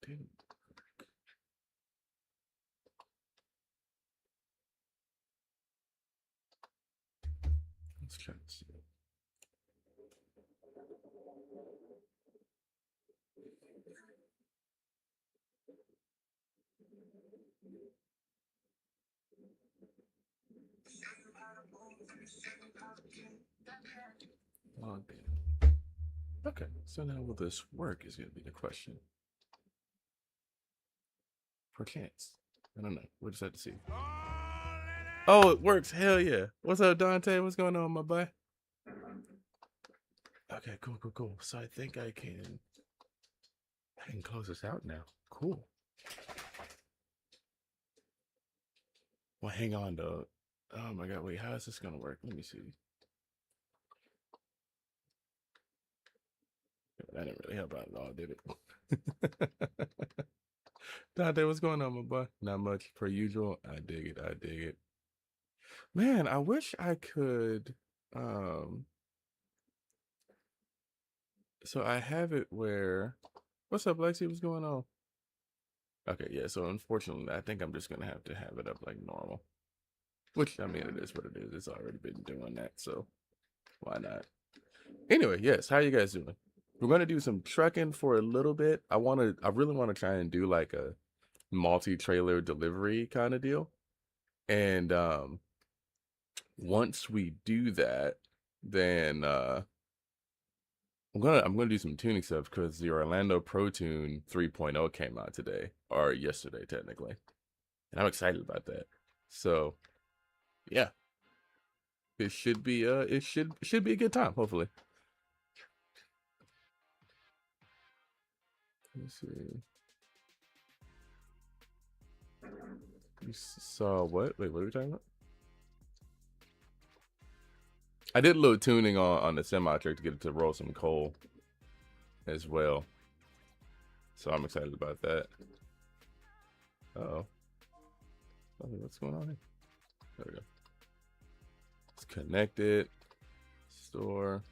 didn't. Let's try to see. Logged in. Okay, so now will this work is going to be the question. Perchance. I don't know. We'll just have to see. Oh, it works. Hell yeah. What's up, Dante? What's going on, my boy? Okay, cool, cool, cool. So I think I can close this out now. Cool. Well, hang on, though. Oh my god, wait, how is this gonna work? Let me see. That didn't really help out at all, did it? Dante, what's going on, my boy? Not much per usual. I dig it. I dig it. Man, I wish I could. Um, so I have it where. What's up, Lexi? What's going on? Okay, yeah. So unfortunately, I think I'm just gonna have to have it up like normal. Which I mean, it is what it is. It's already been doing that, so why not? Anyway, yes. How you guys doing? We're gonna do some trucking for a little bit. I really want to try and do like a multi-trailer delivery kind of deal. And once we do that, then I'm gonna do some tuning stuff because the Orlando Pro Tune 3.0 came out today or yesterday technically, and I'm excited about that. So yeah, it should be a good time. Hopefully. Let me see. You saw what? Wait, what are we talking about? I did a little tuning on the semi truck to get it to roll some coal as well. So I'm excited about that. Uh-oh. What's going on here? There we go. It's connected. Store.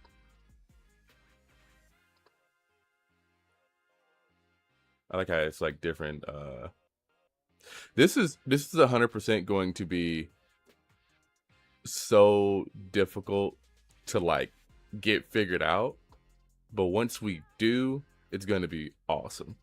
I like how it's like different. This is 100% going to be so difficult to like get figured out, but once we do, it's going to be awesome.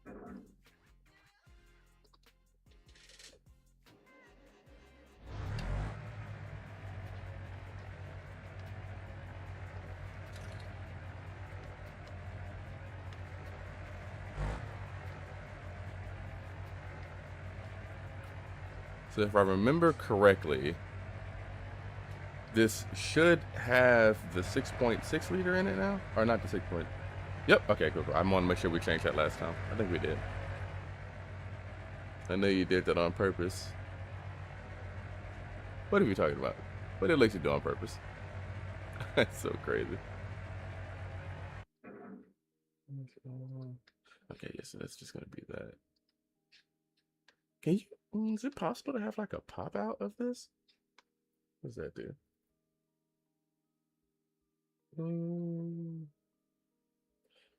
So if I remember correctly, this should have the 6.6 liter in it now, or not the 6 point. Yep. Okay. Cool. Cool. I want to make sure we changed that last time. I think we did. I know you did that on purpose. What are we talking about? What did Lacey do on purpose? That's so crazy. Okay. Yeah. So that's just gonna be that. Can you? Is it possible to have like a pop out of this? What does that do?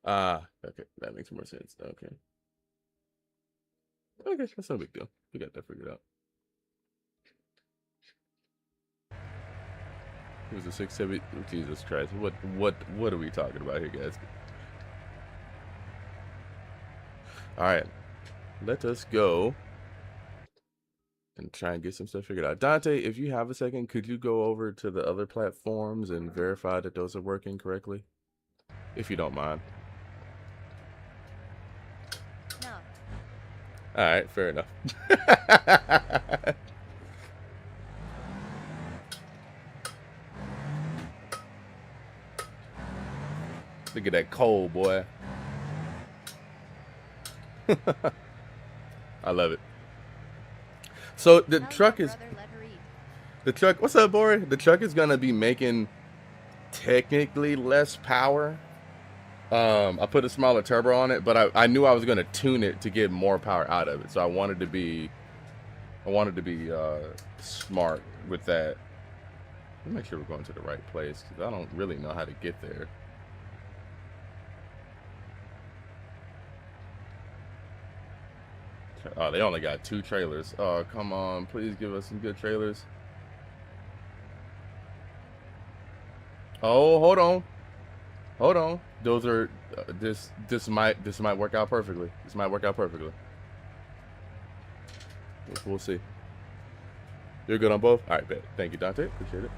Okay, that makes more sense. Okay. Okay, that's no big deal. We got that figured out. It was a 670. Jesus Christ! What are we talking about here, guys? All right, let us go and try and get some stuff figured out. Dante, if you have a second, could you go over to the other platforms and verify that those are working correctly, if you don't mind? No. All right, fair enough. Look at that coal, boy. I love it. So the How's truck your is brother let her eat? the truck. What's up, Bori? The truck is gonna be making technically less power. I put a smaller turbo on it, but I knew I was gonna tune it to get more power out of it. So I wanted to be smart with that. Let me make sure we're going to the right place because I don't really know how to get there. Oh, they only got 2 trailers. Oh, come on. Please give us some good trailers. Oh, hold on. Hold on. Those are this might work out perfectly. This might work out perfectly. We'll see. You're good on both? All right, bet. Thank you, Dante. Appreciate it.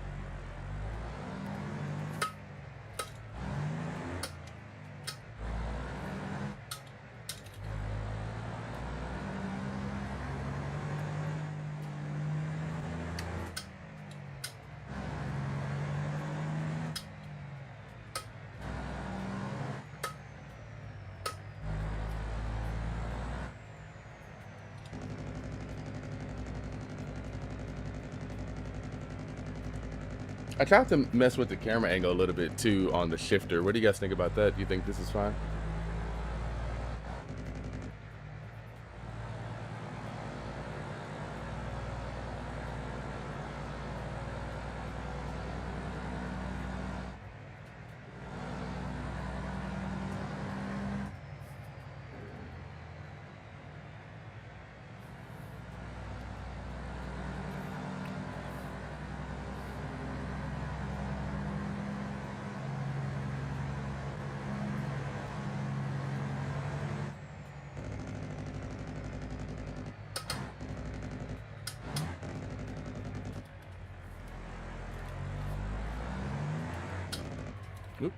I tried to mess with the camera angle a little bit too on the shifter. What do you guys think about that? Do you think this is fine? Oop.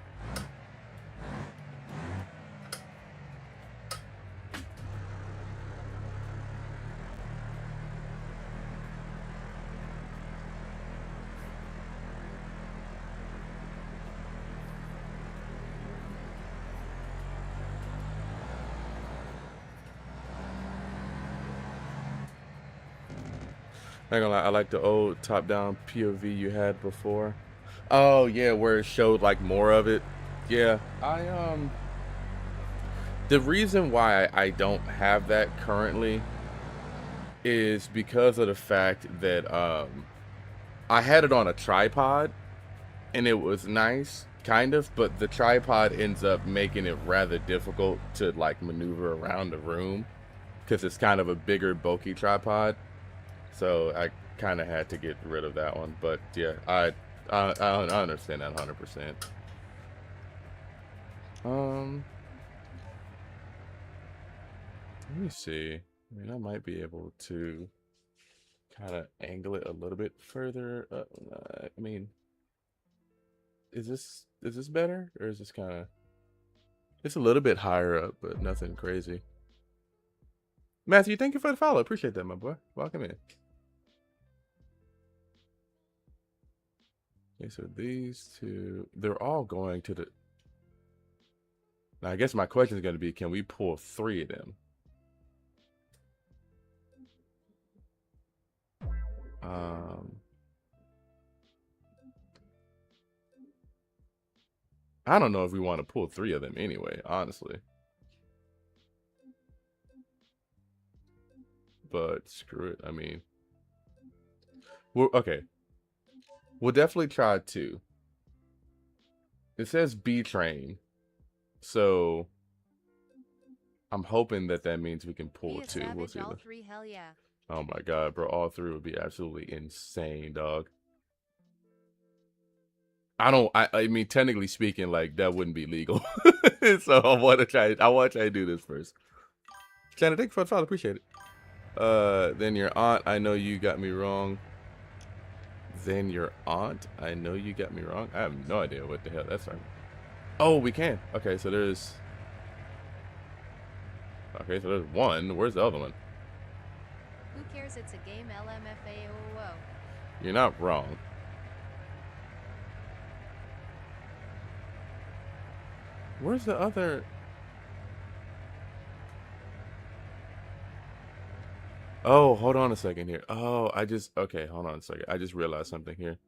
Not gonna lie, I like the old top-down POV you had before. Oh yeah, where it showed like more of it. Yeah, the reason why I don't have that currently is because of the fact that I had it on a tripod and it was nice, kind of, but the tripod ends up making it rather difficult to like maneuver around the room because it's kind of a bigger, bulky tripod. So I kind of had to get rid of that one. But yeah, I understand that 100%. Let me see. I mean, I might be able to kind of angle it a little bit further. I mean, is this better or is this kind of? It's a little bit higher up, but nothing crazy. Matthew, thank you for the follow. Appreciate that, my boy. Welcome in. Okay, so these two, they're all going to the. Now, I guess my question is going to be, can we pull 3 of them? I don't know if we want to pull 3 of them anyway, honestly. But screw it. I mean, okay. We'll definitely try 2. It says B train, so I'm hoping that means we can pull 2. We'll see. All 3, hell yeah. Oh my god, bro! All 3 would be absolutely insane, dog. I mean, technically speaking, like that wouldn't be legal. So I want to try. I want to try to do this first. Shannon, thank you for the follow. Appreciate it. Then your aunt. I know you got me wrong. Then your aunt. I know you got me wrong. I have no idea what the hell that's from. Oh, we can. Okay, so there's. Okay, so there's 1. Where's the other one? Who cares? It's a game. LMFAOO. You're not wrong. Where's the other? Oh, hold on a second here. Oh, okay, hold on a second. I just realized something here.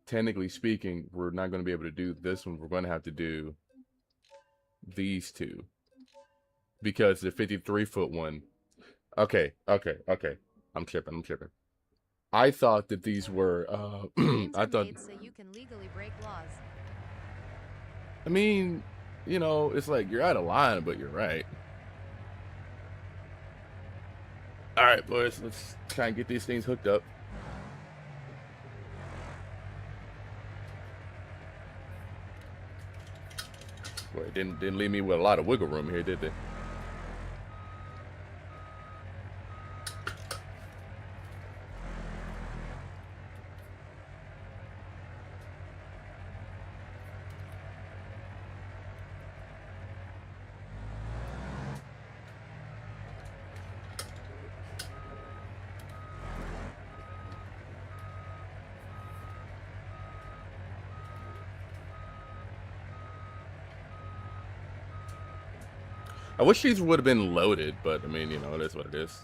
Technically speaking, we're not going to be able to do this one. We're going to have to do these 2. Because the 53-foot one. Okay. I'm tripping. I thought that these were, I thought. So you can legally break laws. I mean, you know, it's like you're out of line, but you're right. All right, boys, let's try and get these things hooked up. Boy, it didn't leave me with a lot of wiggle room here, did they? I wish these would have been loaded, but I mean, you know, it is what it is.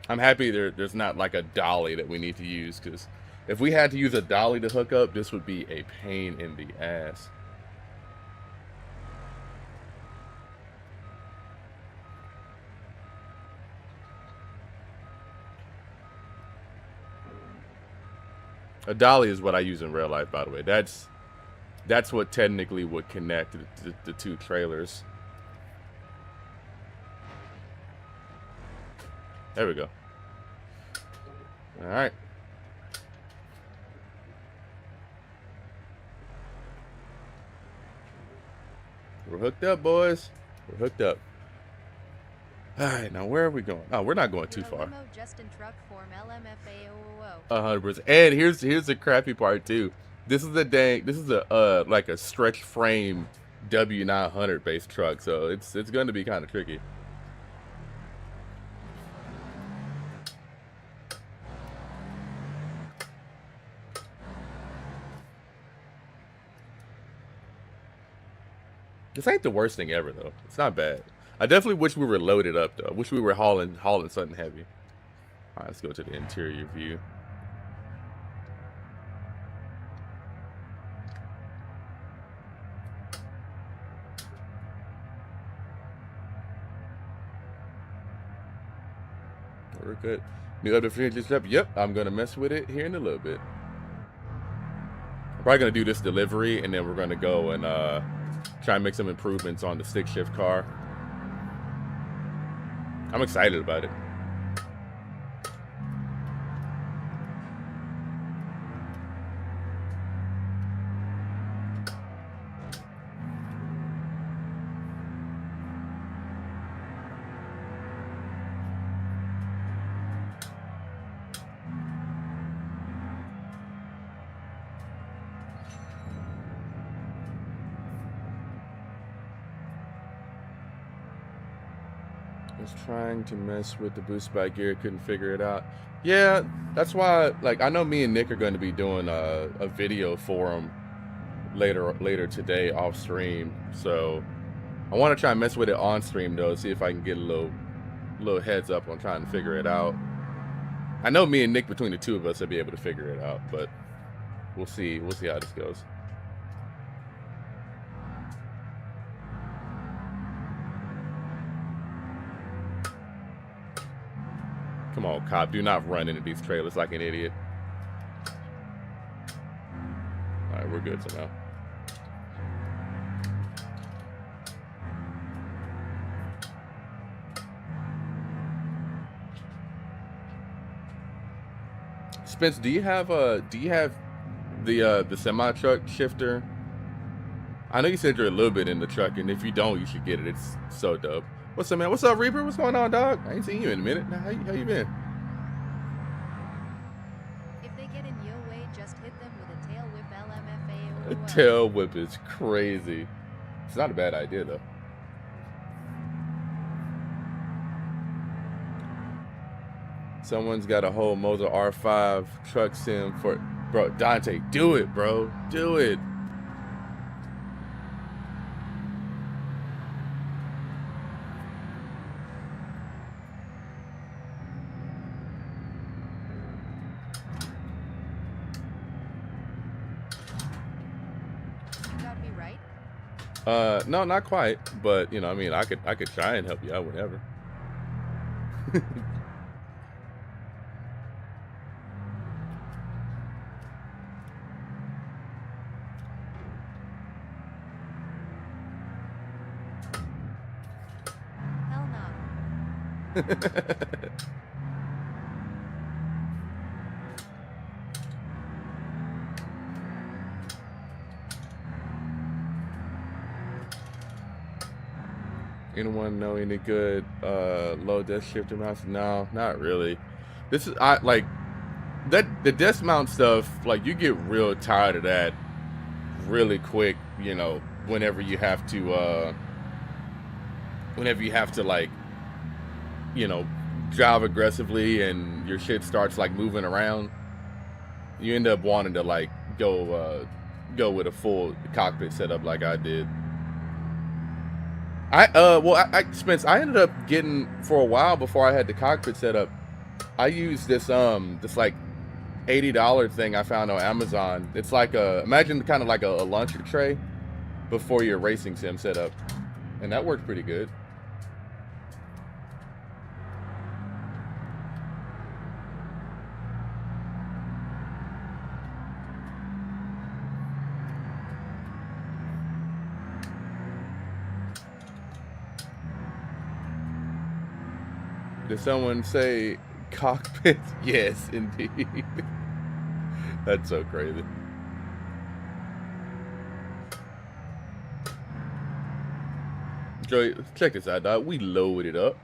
I'm happy there's not like a dolly that we need to use, because if we had to use a dolly to hook up, this would be a pain in the ass. A dolly is what I use in real life, by the way. That's what technically would connect the two trailers. There we go. All right. We're hooked up, boys. We're hooked up. All right, now where are we going? Oh, we're not going too far. 100%. And here's the crappy part too. This is a like a stretch frame W900 based truck, so it's going to be kind of tricky. This ain't the worst thing ever though. It's not bad. I definitely wish we were loaded up though. I wish we were hauling something heavy. All right, let's go to the interior view. We're good. New update for this up. Yep, I'm gonna mess with it here in a little bit. I'm probably gonna do this delivery, and then we're gonna go and try and make some improvements on the stick shift car. I'm excited about it. Trying to mess with the boost by gear, couldn't figure it out. Yeah, that's why, like, I know me and Nick are going to be doing a video for him later today off stream, so I want to try and mess with it on stream though, see if I can get a little heads up on trying to figure it out. I know me and Nick, between the two of us, will be able to figure it out, but we'll see how this goes. Come on, cop. Do not run into these trailers like an idiot. All right, we're good somehow. Spence, do you have the semi truck shifter? I know you said you're a little bit in the truck, and if you don't, you should get it. It's so dope. What's up, man? What's up, Reaper? What's going on, dog? I ain't seen you in a minute. How you been? If they get in your way, just hit them with a tail whip LMFAO. A tail whip is crazy. It's not a bad idea, though. Someone's got a whole Moza R5 truck sim for... Bro, Dante, do it, bro. Do it. No, not quite, but you know, I mean, I could try and help you out whenever. Anyone know any good low desk shifter mounts? No, not really. This is I like that the desk mount stuff. Like you get real tired of that really quick. You know, whenever you have to like you know drive aggressively and your shit starts like moving around, you end up wanting to like go with a full cockpit setup like I did. Spence, I ended up getting for a while before I had the cockpit set up. I used this like $80 thing I found on Amazon. It's like imagine kind of like a launcher tray before your racing sim setup, and that worked pretty good. Did someone say cockpit? Yes, indeed. That's so crazy. Joey, check this out, dog. We loaded up.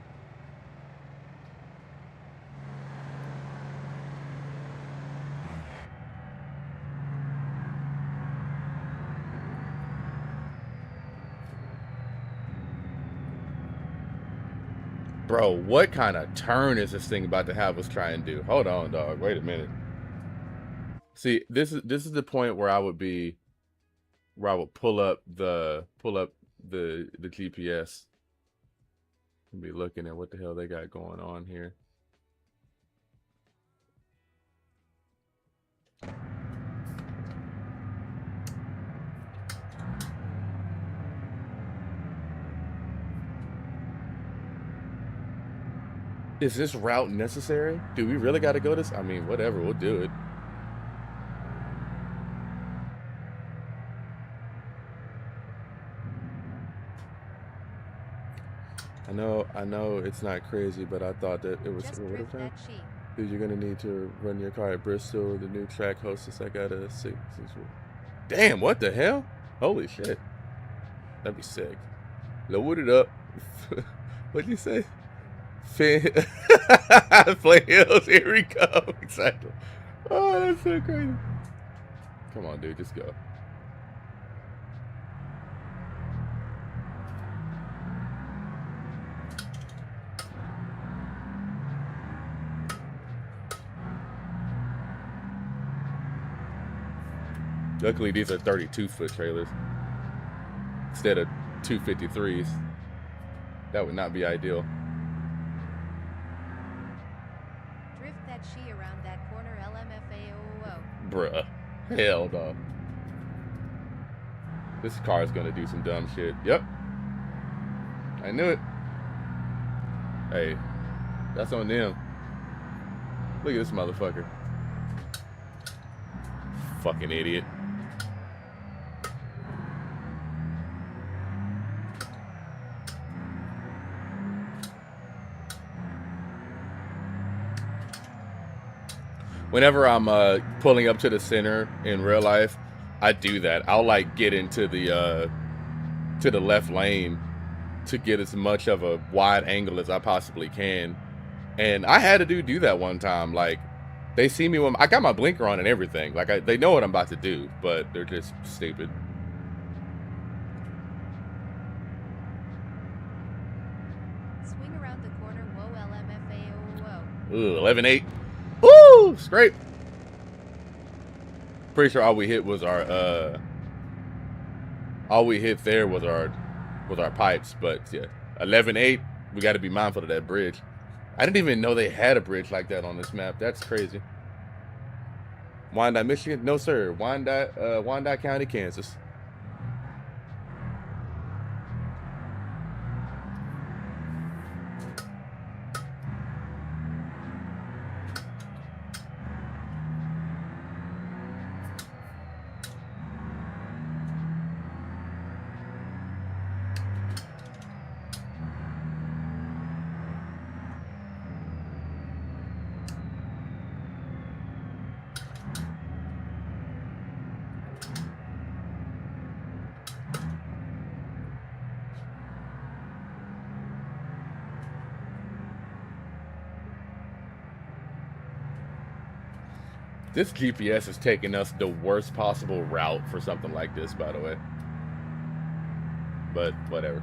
Bro, what kind of turn is this thing about to have us try and do? Hold on, dog. Wait a minute. See, this is the point where I would pull up the GPS and be looking at what the hell they got going on here. Is this route necessary? Do we really got to go this? I mean, whatever, we'll do it. I know it's not crazy, but I thought that it was. Just What drift time? that sheep. Dude, you're gonna need to run your car at Bristol. The new track hostess I got a six. Damn, what the hell? Holy shit. That'd be sick. Load it up. What'd you say? Play Hills, here we go. Exactly. Oh, that's so crazy. Come on, dude, just go. Luckily, these are 32-foot trailers instead of 253s. That would not be ideal. Drift that she around that corner LMFAOO. Bruh. Hell no. This car is gonna do some dumb shit. Yep. I knew it. Hey, that's on them. Look at this motherfucker. Fucking idiot. Whenever I'm pulling up to the center in real life, I do that. I'll like get into the left lane to get as much of a wide angle as I possibly can. And I had to do that one time. Like they see me when I got my blinker on and everything. Like they know what I'm about to do, but they're just stupid. Swing around the corner, whoa LMFAOO. Ooh, 11-8. Woo! Scrape. Pretty sure all we hit was our all we hit there was our pipes, but yeah. 11-8. We gotta be mindful of that bridge. I didn't even know they had a bridge like that on this map. That's crazy. Wyandotte, Michigan? No, sir. Wyandotte County, Kansas. This GPS is taking us the worst possible route for something like this, by the way. But whatever.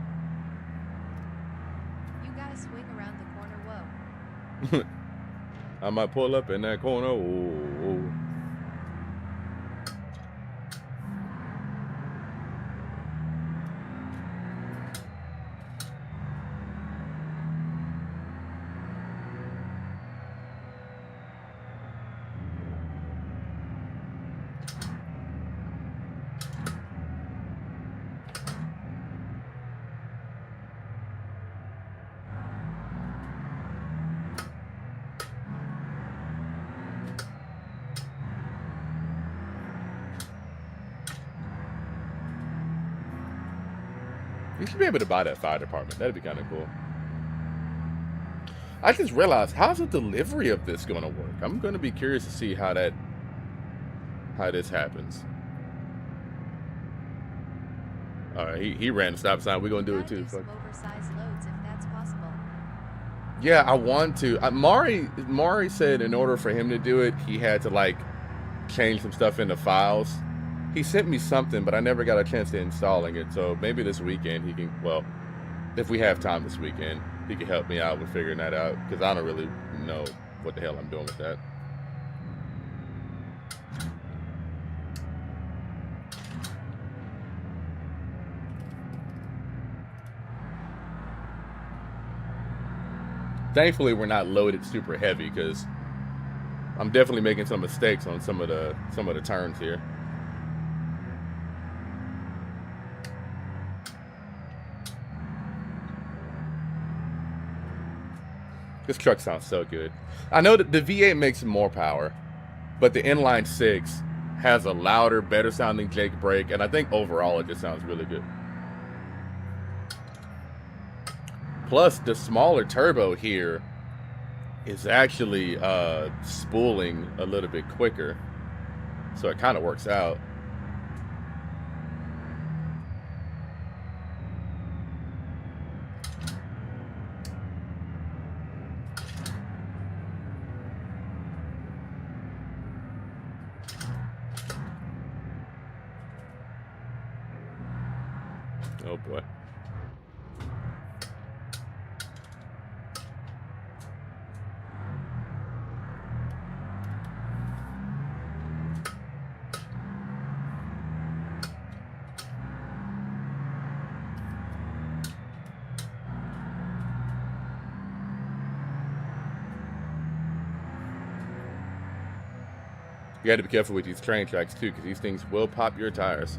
You gotta swing around the corner, whoa. I might pull up in that corner. Oh. You should be able to buy that fire department. That'd be kind of cool. I just realized, how's the delivery of this going to work? I'm going to be curious to see how this happens. All right, he ran the stop sign. We're going to do it too. Some oversized loads if that's possible. Yeah, I want to. Mari said in order for him to do it, he had to like change some stuff in the files. He sent me something, but I never got a chance to installing it. So maybe this weekend he can, well, if we have time this weekend, he can help me out with figuring that out, because I don't really know what the hell I'm doing with that. Thankfully, we're not loaded super heavy, because I'm definitely making some mistakes on some of the turns here. This truck sounds so good. I know that the V8 makes more power, but the inline 6 has a louder, better sounding Jake brake, and I think overall it just sounds really good. Plus, the smaller turbo here is actually spooling a little bit quicker, so it kind of works out. Oh boy. You got to be careful with these train tracks too, because these things will pop your tires.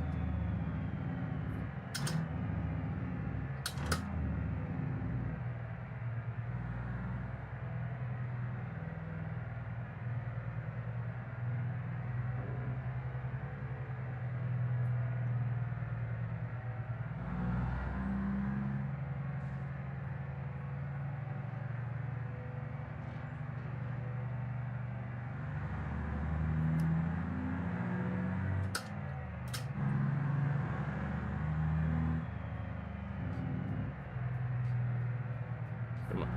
Come on.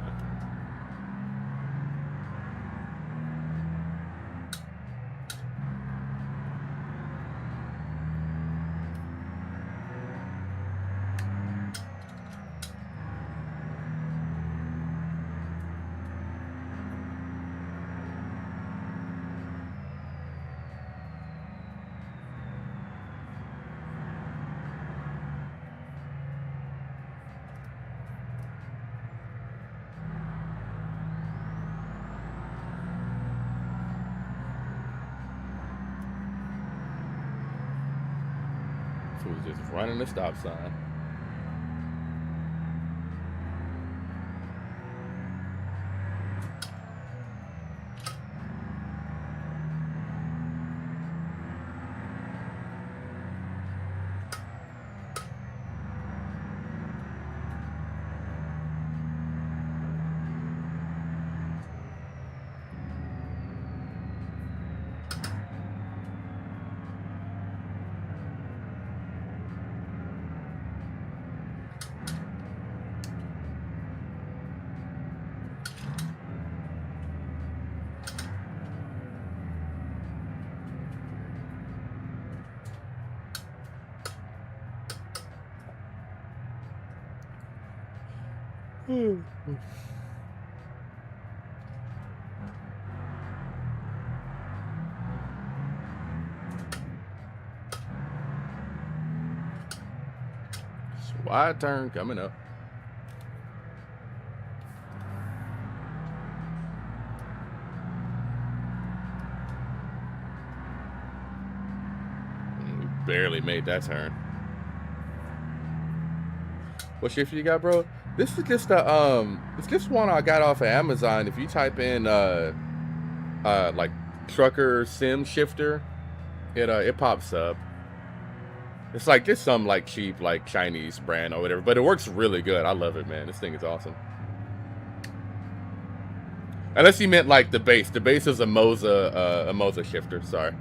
So he's just running the stop sign. Wide turn coming up. We barely made that turn. What shift you got, bro? This is just it's just one I got off of Amazon. If you type in like trucker sim shifter, it pops up. It's like just some like cheap like Chinese brand or whatever, but it works really good. I love it, man. This thing is awesome. Unless you meant like the base. The base is a Moza shifter. Sorry.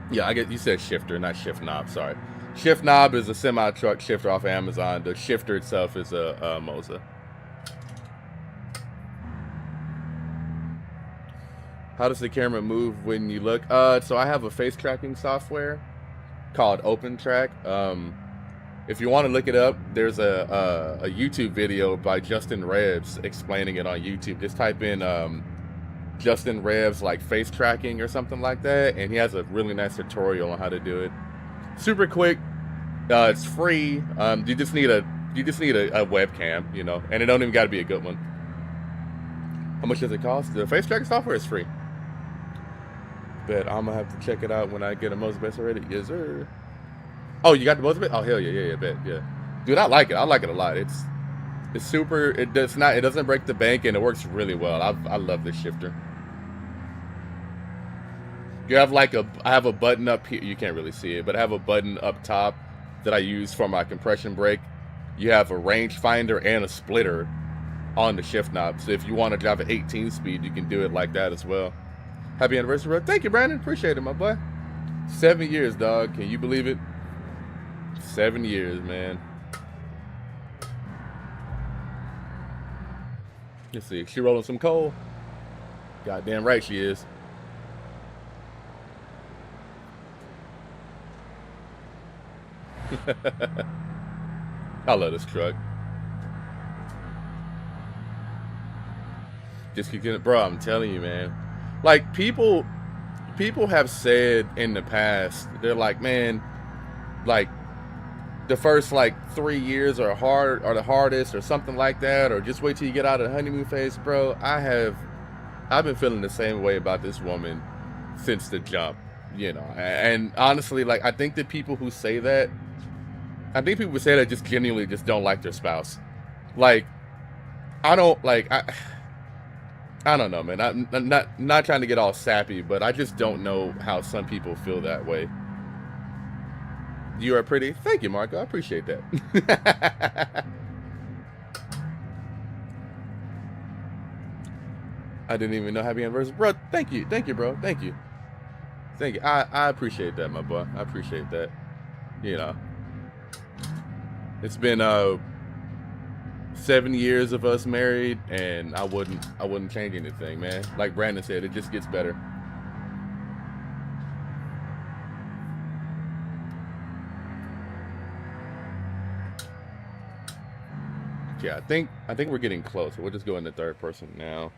Yeah, I get you said shifter, not shift knob. Sorry. Shift knob is a semi truck shifter off of Amazon. The shifter itself is a Moza. How does the camera move when you look? So I have a face tracking software called OpenTrack. If you want to look it up, there's a YouTube video by Justin Rebs explaining it on YouTube. Just type in Justin Rebs like face tracking or something like that, and he has a really nice tutorial on how to do it. Super quick. It's free. You just need a webcam, you know, and it don't even got to be a good one. How much does it cost? The face tracking software is free. Bet I'm gonna have to check it out when I get a Moza base already. Yes, sir. Oh, you got the Moza base? Oh, hell yeah, bet, yeah. Dude, I like it. I like it a lot. It's super. It doesn't break the bank, and it works really well. I love this shifter. You have like I have a button up here. You can't really see it, but I have a button up top that I use for my compression brake. You have a rangefinder and a splitter on the shift knob. So if you want to drive an 18 speed, you can do it like that as well. Happy anniversary, bro. Thank you, Brandon. Appreciate it, my boy. 7 years, dog. Can you believe it? 7 years, man. Let's see. She rolling some coal. Goddamn right she is. I love this truck. Just keep getting it, bro. I'm telling you, man. Like people have said in the past, they're like, man, like the first like 3 years are the hardest or something like that, or just wait till you get out of the honeymoon phase, bro. I've been feeling the same way about this woman since the jump, you know. And honestly, like I think that people who say that, people say that just genuinely just don't like their spouse. Like I don't know, man. I'm not trying to get all sappy, but I just don't know how some people feel that way. You are pretty. Thank you, Marco. I appreciate that. I didn't even know happy anniversary, bro. Thank you, bro. Thank you. I appreciate that, my boy. I appreciate that. You know, it's been 7 years of us married, and I wouldn't change anything, man. Like Brandon said, it just gets better. Yeah, I think we're getting close. We'll just go into third person now.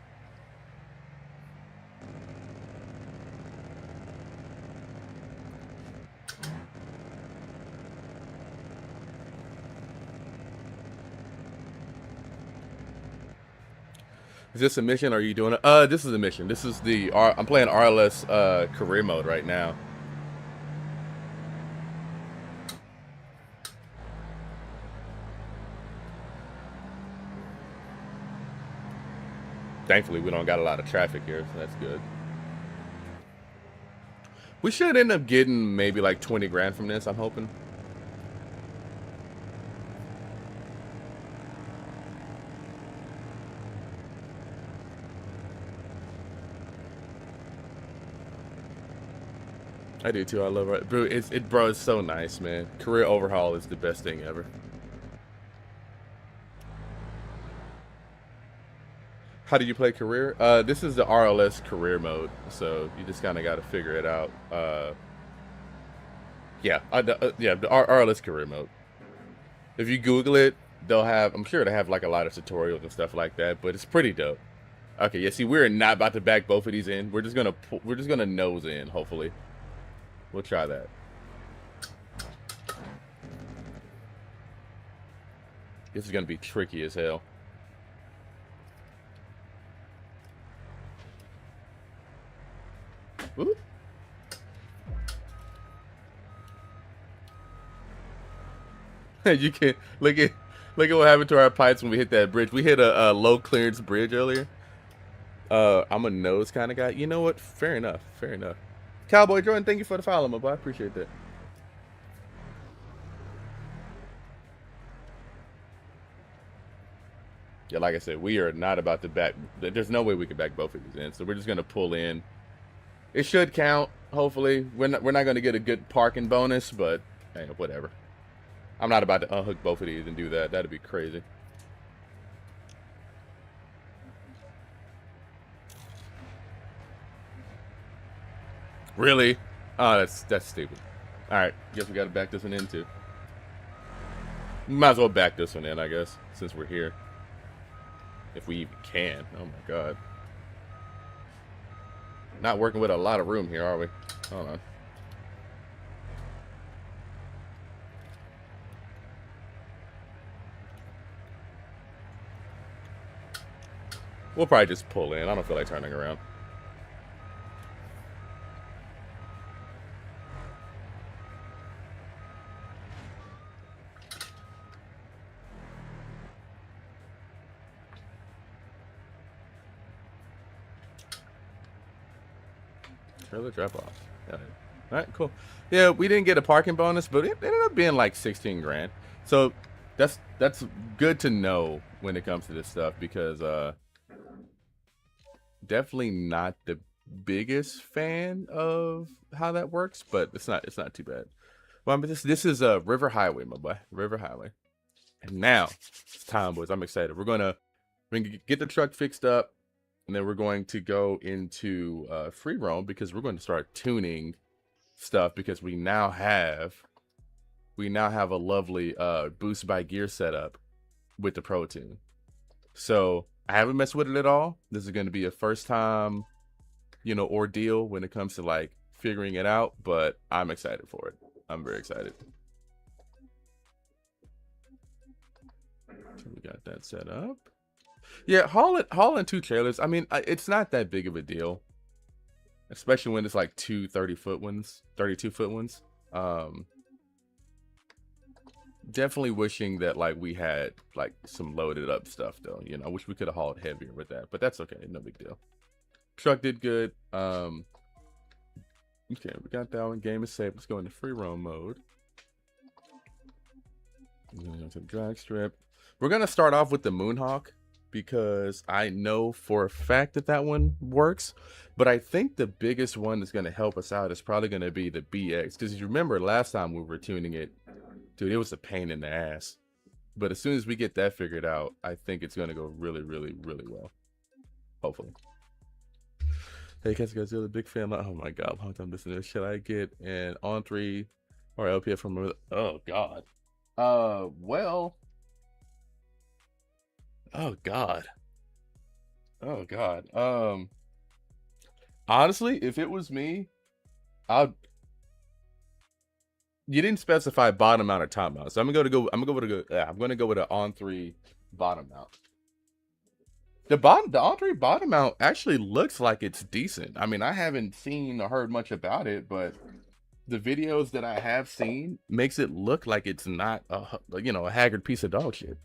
Is this a mission, or are you doing it? This is a mission. This is I'm playing RLS career mode right now. Thankfully, we don't got a lot of traffic here, so that's good. We should end up getting maybe like 20 grand from this, I'm hoping. I do too. I love it, bro. Bro, it's so nice, man. Career overhaul is the best thing ever. How do you play career? This is the RLS career mode, so you just kind of got to figure it out. Yeah, the RLS career mode. If you Google it, they'll have. I'm sure they have like a lot of tutorials and stuff like that, but it's pretty dope. Okay, yeah. See, we're not about to back both of these in. We're just gonna nose in. Hopefully, we'll try that. This is gonna be tricky as hell. Ooh. You can look at what happened to our pipes when we hit that bridge. We hit a low clearance bridge earlier. I'm a nose kind of guy. You know what? Fair enough. Fair enough. Cowboy Jordan, thank you for the follow, my boy. I appreciate that. Yeah, like I said, we are not about to back. There's no way we can back both of these in, so we're just gonna pull in. It should count. Hopefully, we're not gonna get a good parking bonus, but hey, whatever. I'm not about to unhook both of these and do that. That'd be crazy. Really? Oh, that's stupid. All right, guess we got to back this one in too. Might as well back this one in, I guess, since we're here. If we even can. Oh my god. Not working with a lot of room here, are we? Hold on. We'll probably just pull in. I don't feel like turning around. Trailer drop off. All right, cool. Yeah, we didn't get a parking bonus, but it ended up being like 16 grand. So that's good to know when it comes to this stuff, because definitely not the biggest fan of how that works, but it's not too bad. Well, but this is a River Highway, my boy. River Highway. And now it's time, boys. I'm excited. We're gonna get the truck fixed up, and then we're going to go into free roam, because we're going to start tuning stuff, because we now have a lovely boost by gear setup with the Pro Tune. So I haven't messed with it at all. This is going to be a first time, ordeal when it comes to like figuring it out, but I'm excited for it. I'm very excited. So we got that set up. Yeah, hauling 2 trailers. I mean, it's not that big of a deal, especially when it's like 2 30-foot ones, 32-foot ones. Definitely wishing that like we had like some loaded up stuff though. I wish we could have hauled heavier with that, but that's okay. No big deal. Truck did good. Okay, we got that one. Game is safe. Let's go into free roam mode. I'm gonna go to the drag strip. We're gonna start off with the Moonhawk, because I know for a fact that one works, but I think the biggest one that's going to help us out is probably going to be the BX, because you remember last time we were tuning it, dude, it was a pain in the ass. But as soon as we get that figured out, I think it's going to go really, really, really well. Hopefully. Hey, guys, Godzilla, big fan. Oh my god, long time listener. Should I get an on 3 or LPF from? Oh god. Well. Oh god. Oh god. Honestly, if it was me, I'd. You didn't specify bottom mount or top mount, so I'm gonna go with an on 3 bottom mount. The on 3 bottom mount actually looks like it's decent. I mean, I haven't seen or heard much about it, but the videos that I have seen makes it look like it's not a haggard piece of dog shit.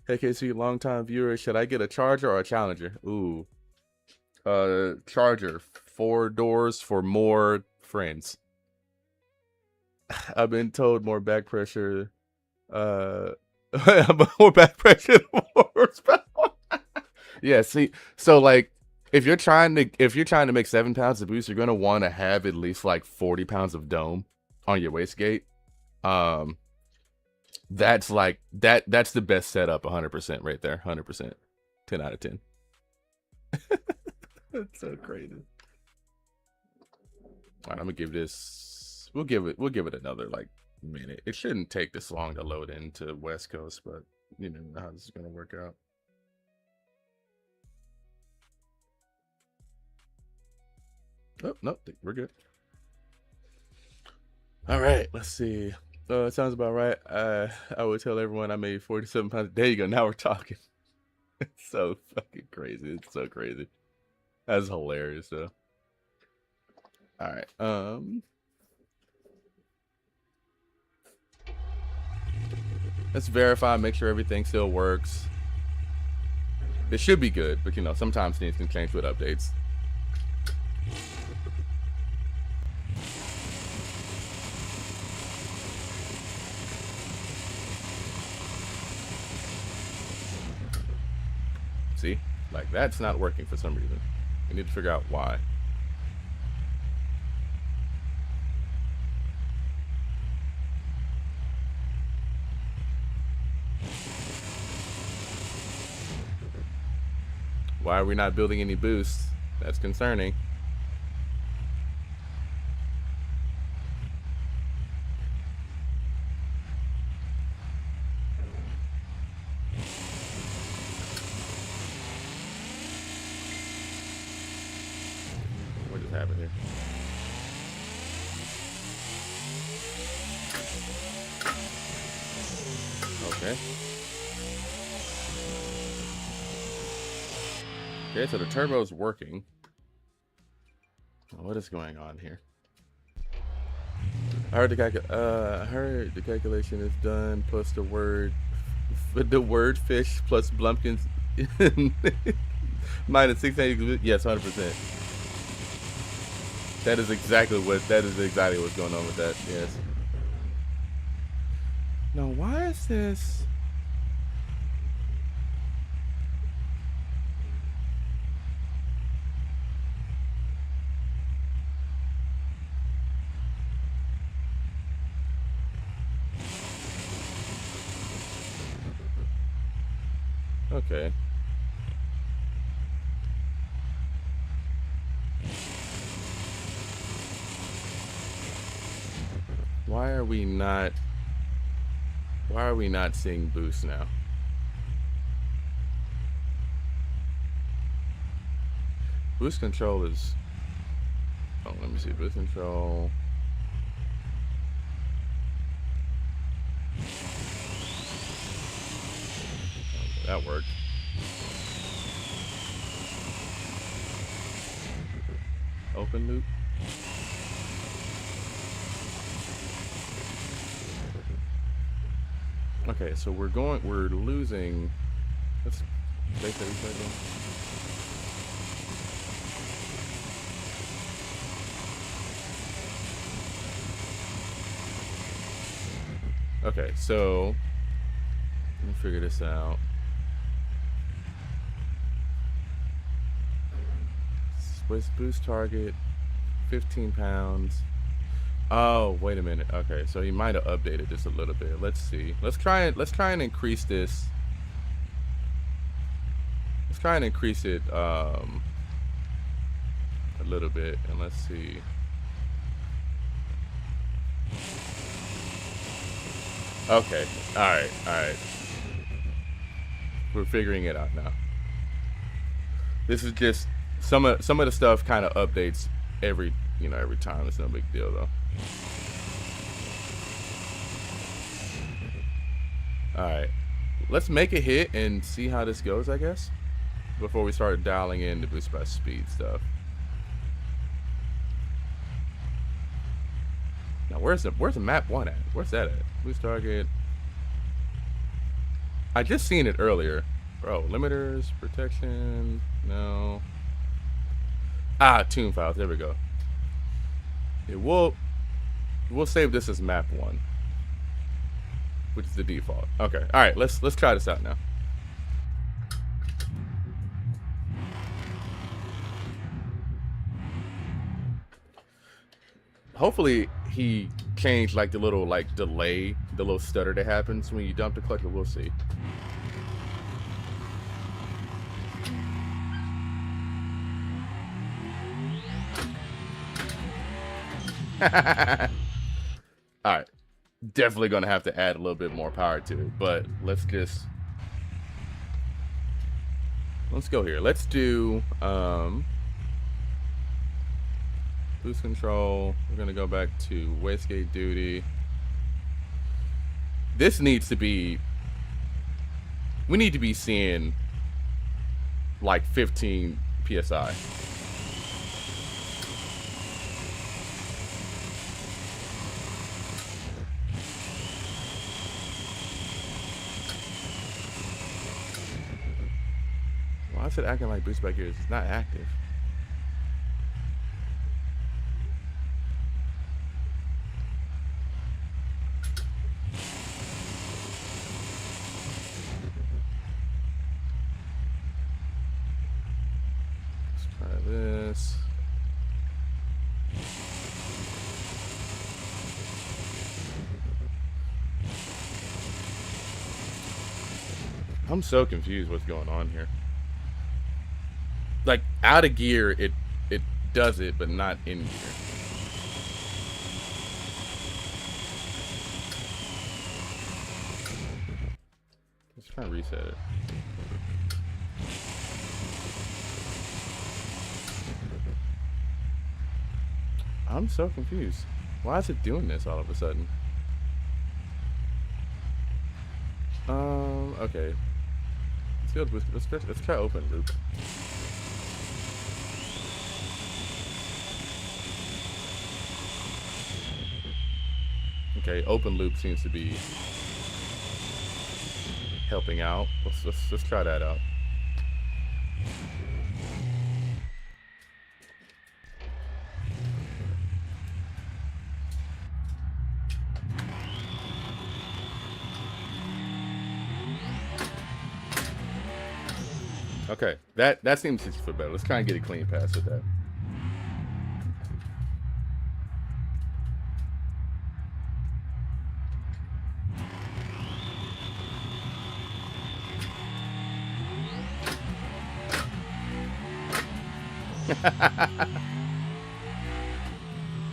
Hey KC, long time viewer, should I get a Charger or a Challenger? Ooh, Charger, 4 doors for more friends. I've been told more back pressure. More back pressure, more horsepower. Yeah, see, so like if you're trying to make 7 pounds of boost, you're gonna want to have at least like 40 pounds of dome on your wastegate. That's like that's the best setup, 100% right there, 100%, 10 out of 10. That's so crazy. All right, I'm gonna give this. We'll give it another like minute. It shouldn't take this long to load into West Coast, but you never know how this is gonna work out. Oh no, we're good. All right, let's see. It sounds about right. I would tell everyone I made 47 pounds. There you go. Now we're talking. It's so fucking crazy. It's so crazy. That's hilarious though. All right. Let's verify, make sure everything still works. It should be good, but you know, sometimes things can change with updates. See, like that's not working for some reason. We need to figure out why. Why are we not building any boosts? That's concerning. What just happened here? Okay. Okay, so the turbo's working. What is going on here? I heard the calculation is done plus the word fish plus Blumpkins minus 680. Yes, 100%. That is exactly what's going on with that. Yes. Now, why is this? Okay. Why are we not seeing boost now? Boost control is, oh, let me see, boost control. That worked. Open loop. Okay, so we're losing. Let's take 30 seconds. Okay, so let me figure this out. With boost target, 15 pounds. Oh, wait a minute. Okay, so he might have updated this a little bit. Let's see. Let's try and increase this. Let's try and increase it a little bit, and let's see. Okay. All right. We're figuring it out now. This is just some of the stuff kind of updates every time. It's no big deal though. All right, let's make a hit and see how this goes, I guess, before we start dialing in the boost by speed stuff. Now, where's the map one at? Where's that at? Boost target. I just seen it earlier. Bro, limiters, protection, no. Toon files, there we go. Yeah, we'll save this as map 1, which is the default. Okay, all right, let's try this out now. Hopefully he changed like the little delay, the little stutter that happens when you dump the clutch, but we'll see. All right. Definitely going to have to add a little bit more power to it, but let's go here. Let's do boost control. We're going to go back to wastegate duty. This needs to be, we need to be seeing like 15 psi. Why is it acting like boost back gears? It's not active. Let's try this. I'm so confused what's going on here. Like out of gear, it does it, but not in gear. Let's try and reset it. I'm so confused. Why is it doing this all of a sudden? Okay. Let's try open loop. Okay, open loop seems to be helping out. Let's try that out. Okay, that seems 60 foot better. Let's try and get a clean pass with that.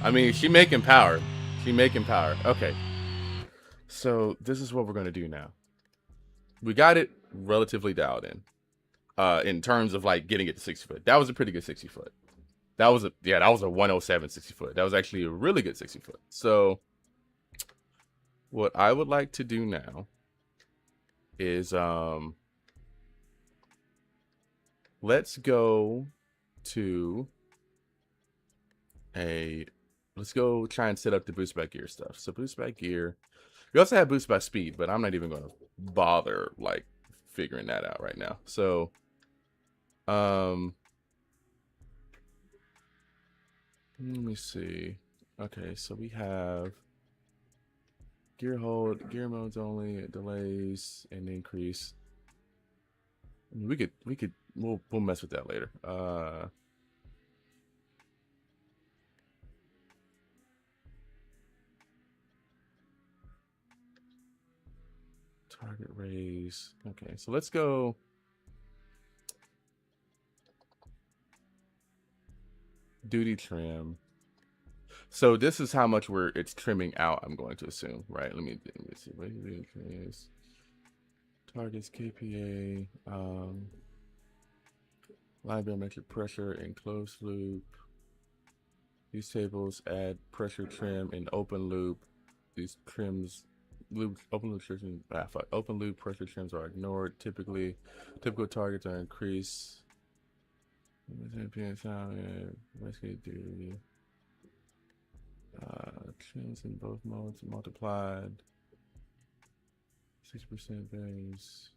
I mean, she making power. Okay. So this is what we're gonna do now. We got it relatively dialed in terms of like getting it to 60 foot. That was a pretty good 60 foot. That was a 107 60 foot. That was actually a really good 60 foot. So what I would like to do now is let's go to let's go try and set up the boost back gear stuff. So boost back gear. We also have boost by speed, but I'm not even going to bother like figuring that out right now. So let me see. Okay, so we have gear hold, gear modes only, delays, and increase. I mean, we'll mess with that later. Target raise. Okay, so let's go. Duty trim. So this is how much it's trimming out, I'm going to assume, right? Let me see. What is targets KPA, line barometric pressure and closed loop. These tables add pressure trim and open loop. These trims, open loop pressure trims are ignored. Typical targets are increased. Trims in both modes multiplied. 6% base.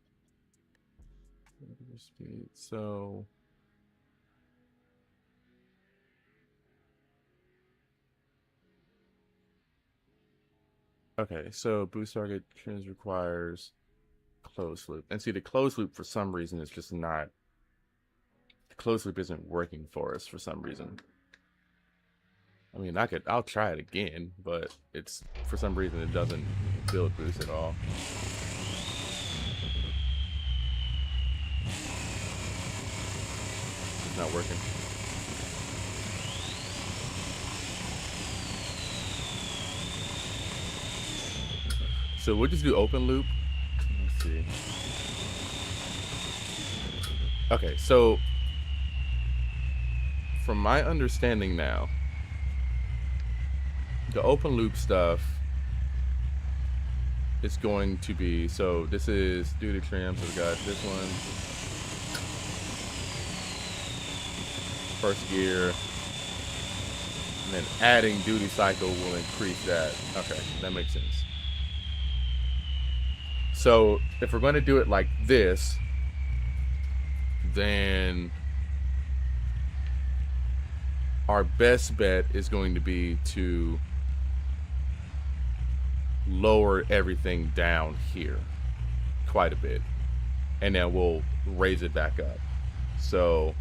Speed. So okay, so boost target trims requires closed loop. And see, the closed loop for some reason is just not, the closed loop isn't working for us for some reason. I mean, I'll try it again, but it's, for some reason, it doesn't build boost at all. It's not working. So we'll just do open loop. Let's see. Okay, so from my understanding now, the open loop stuff is going to be, so this is duty trim, so we got this one, first gear, and then adding duty cycle will increase that. Okay, that makes sense. So if we're going to do it like this, then our best bet is going to be to lower everything down here quite a bit, and then we'll raise it back up. So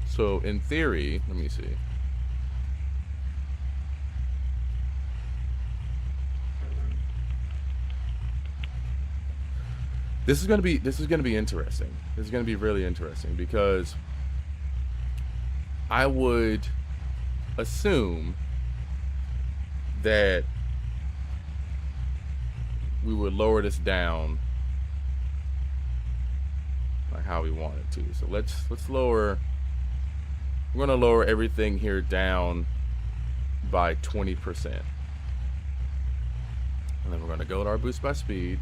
so in theory, let me see. This is gonna be interesting. This is gonna be really interesting because I would assume that we would lower this down like how we want it to. So let's lower. We're gonna lower everything here down by 20%, and then we're gonna go to our boost by speed,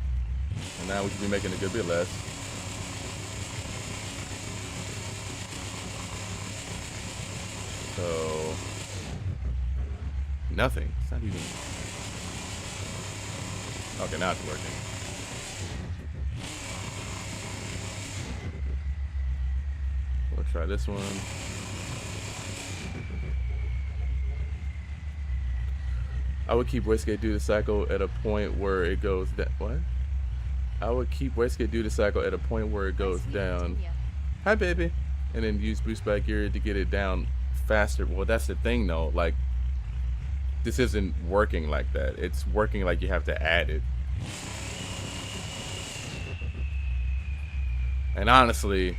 and now we should be making a good bit less. So nothing. It's not even. Okay, now it's working. We'll try this one. I would keep wastegate duty cycle at a point where it goes down. What? I would keep wastegate duty cycle at a point where it goes down. Hi, baby. And then use boost back gear to get it down faster. Well, that's the thing, though. Like, this isn't working like that. It's working like you have to add it. And honestly,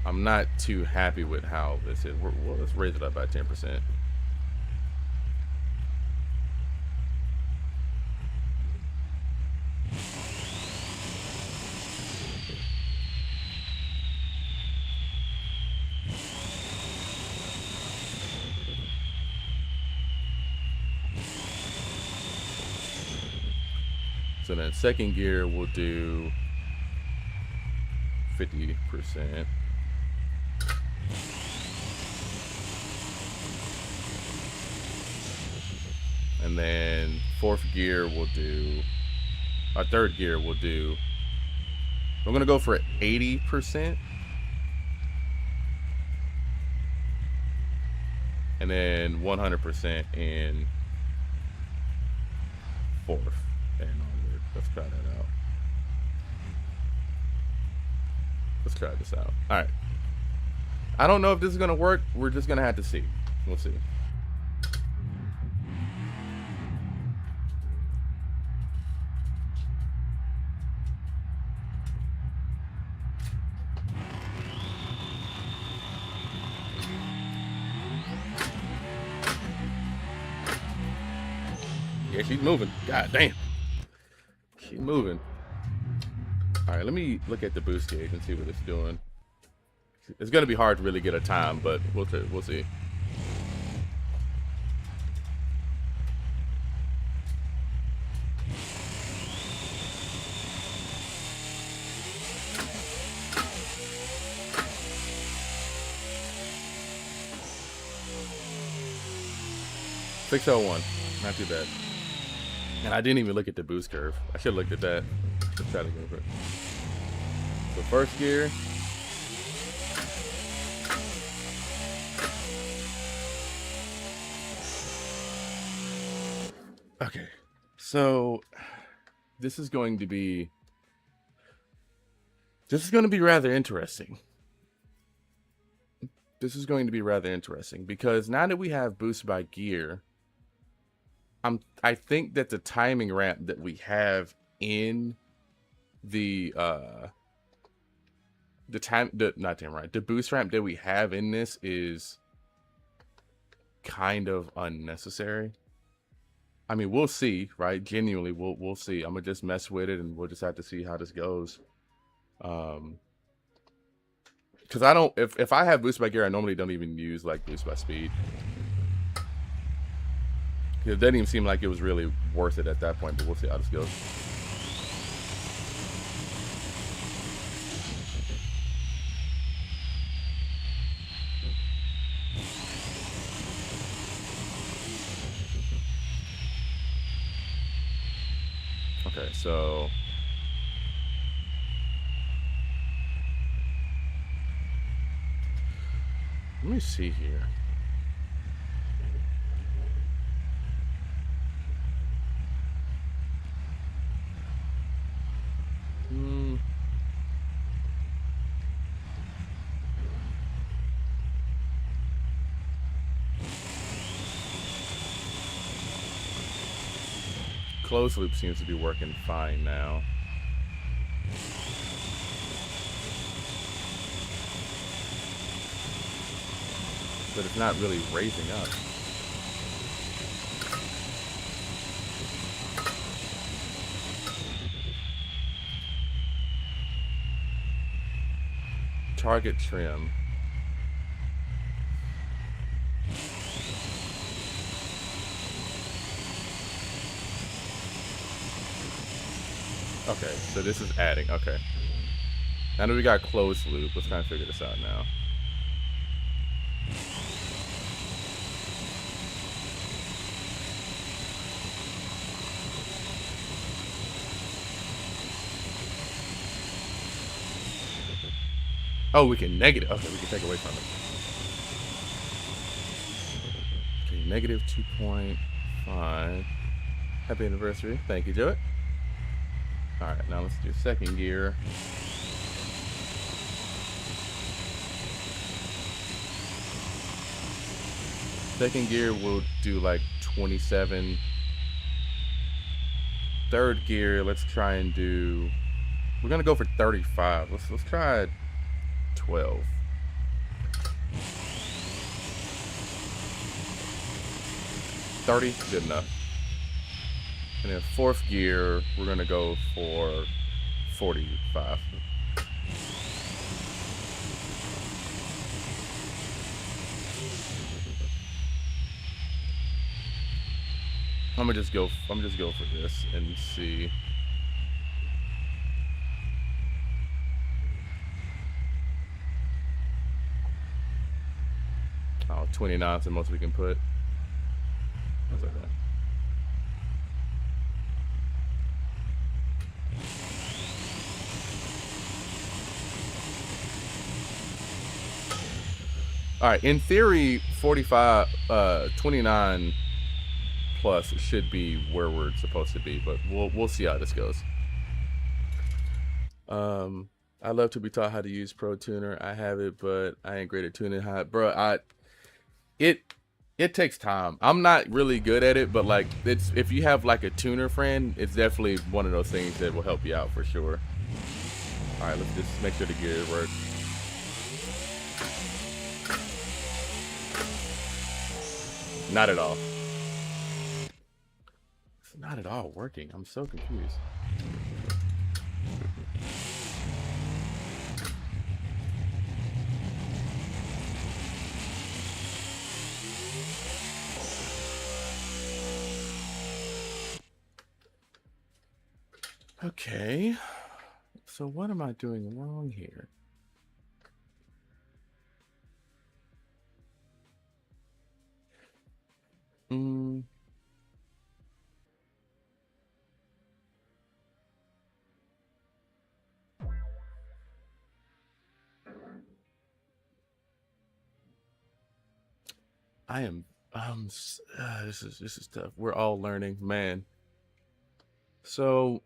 I'm not too happy with how this is. Well, let's raise it up by 10%. So then second gear we'll do 50%. And then fourth gear we'll do, our third gear we'll do, we're gonna go for 80%. And then 100% in fourth and onward. Let's try that out. Let's try this out. All right. I don't know if this is gonna work. We're just gonna have to see. We'll see. Yeah, she's moving. God damn. She's moving. All right, let me look at the boost gauge and see what it's doing. It's going to be hard to really get a time, but we'll see. $601. Not too bad. And I didn't even look at the boost curve. I should have looked at that. Let's try to go for it. So first gear. Okay. So this is going to be rather interesting. This is going to be rather interesting because now that we have boost by gear, I think that the timing ramp that we have in the boost ramp that we have in this is kind of unnecessary. I mean, we'll see, right? Genuinely, we'll see. I'm gonna just mess with it, and we'll just have to see how this goes. Because I don't, if I have boost by gear, I normally don't even use like boost by speed. It didn't even seem like it was really worth it at that point, but we'll see how this goes. Okay, so let me see here. Closed loop seems to be working fine now. But it's not really raising up. Target trim. Okay, so this is adding. Okay. Now that we got closed loop, let's kind of figure this out now. Oh, we can negative. Okay, we can take away from it. Okay, negative 2.5. Happy anniversary. Thank you, Joey. Alright, now let's do second gear. Second gear we'll do like 27. Third gear, let's try and do, we're gonna go for 35. Let's try 12. $30, good enough. And then fourth gear, we're gonna go for 45. I'm gonna just go for this and see. Oh, 29 is the most we can put. That's okay. All right, in theory, 45, 29 plus should be where we're supposed to be, but we'll see how this goes. I love to be taught how to use Pro Tuner. I have it, but I ain't great at tuning high, bro. It takes time. I'm not really good at it, but like it's, if you have like a tuner friend, it's definitely one of those things that will help you out for sure. All right, let's just make sure the gear works. Not at all. It's not at all working. I'm so confused. Okay. So what am I doing wrong here? I am this is tough. We're all learning, man. So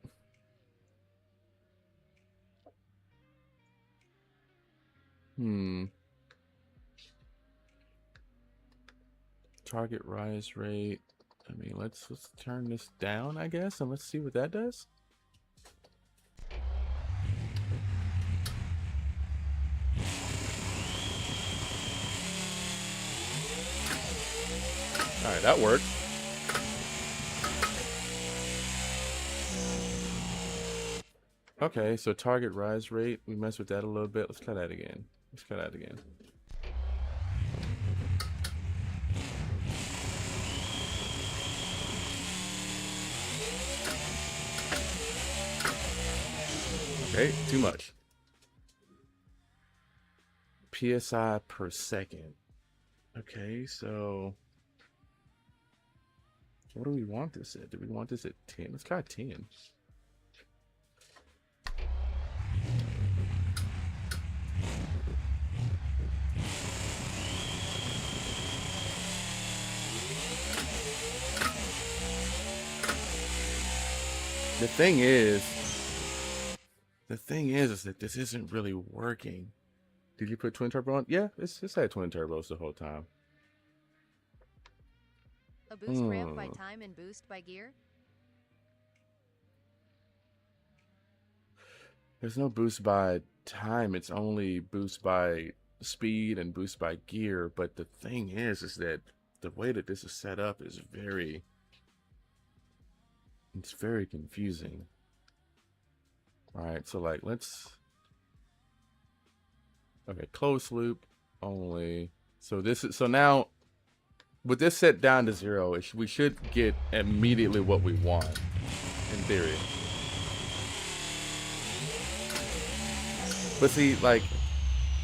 target rise rate. I mean, let's turn this down, I guess, and let's see what that does. Alright, that worked. Okay, so target rise rate. We messed with that a little bit. Let's try that again. Let's try that again. Okay, too much. PSI per second. Okay, so what do we want this at? Do we want this at 10? Let's try 10. The thing is that this isn't really working. Did you put twin turbo on? Yeah, it's had twin turbos the whole time. A boost ramp by time and boost by gear? There's no boost by time. It's only boost by speed and boost by gear. But the thing is that the way that this is set up is it's very confusing. All right, so like okay, closed loop only. So now with this set down to 0, we should get immediately what we want in theory. But see, like,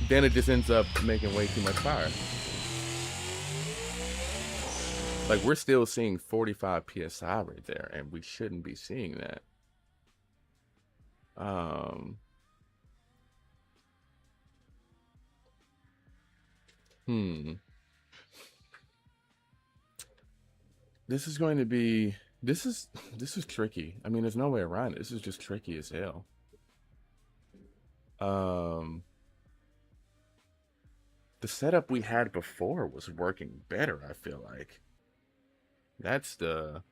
then it just ends up making way too much power. Like, we're still seeing 45 PSI right there, and we shouldn't be seeing that. This is going to be, this is tricky. I mean, there's no way around it. This is just tricky as hell. The setup we had before was working better, I feel like. That's the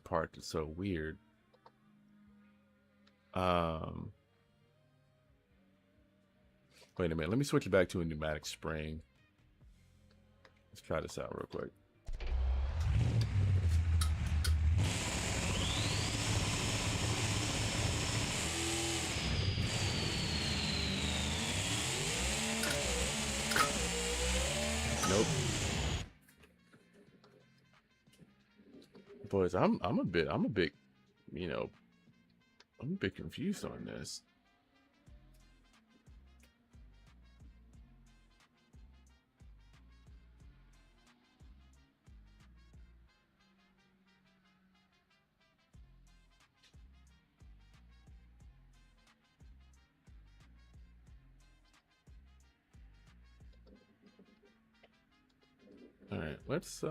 part that's so weird. Wait a minute, let me switch it back to a pneumatic spring. Let's try this out real quick. Nope. Boys, I'm a bit, you know, I'm a bit confused on this. All right, let's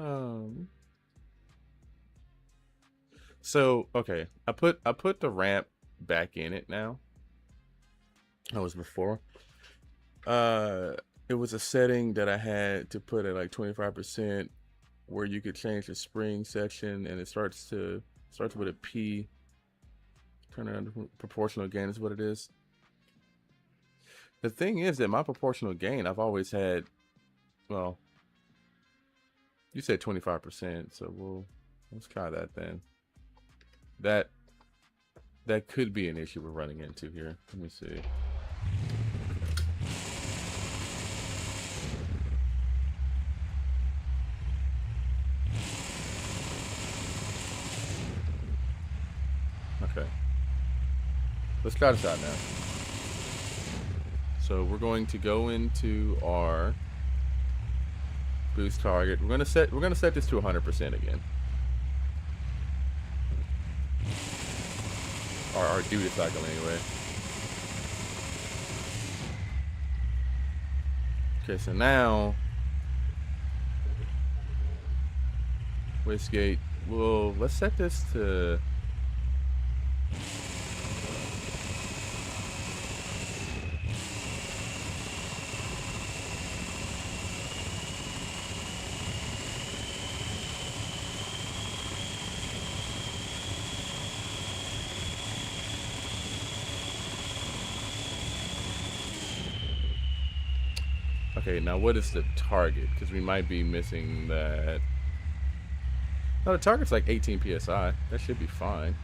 so okay, I put the ramp back in it now. That was before. It was a setting that I had to put at like 25% where you could change the spring section, and it starts with a P. Turn it on proportional gain is what it is. The thing is that my proportional gain, I've always had, well, you said 25%, so let's try that then. That could be an issue we're running into here. Let me see. Okay. Let's try this out now. So we're going to go into our boost target. We're gonna set this to 100% again. Our duty cycle anyway. Okay, so now wastegate. Well, let's set this to Okay, now what is the target? Because we might be missing that. No, the target's like 18 psi. That should be fine.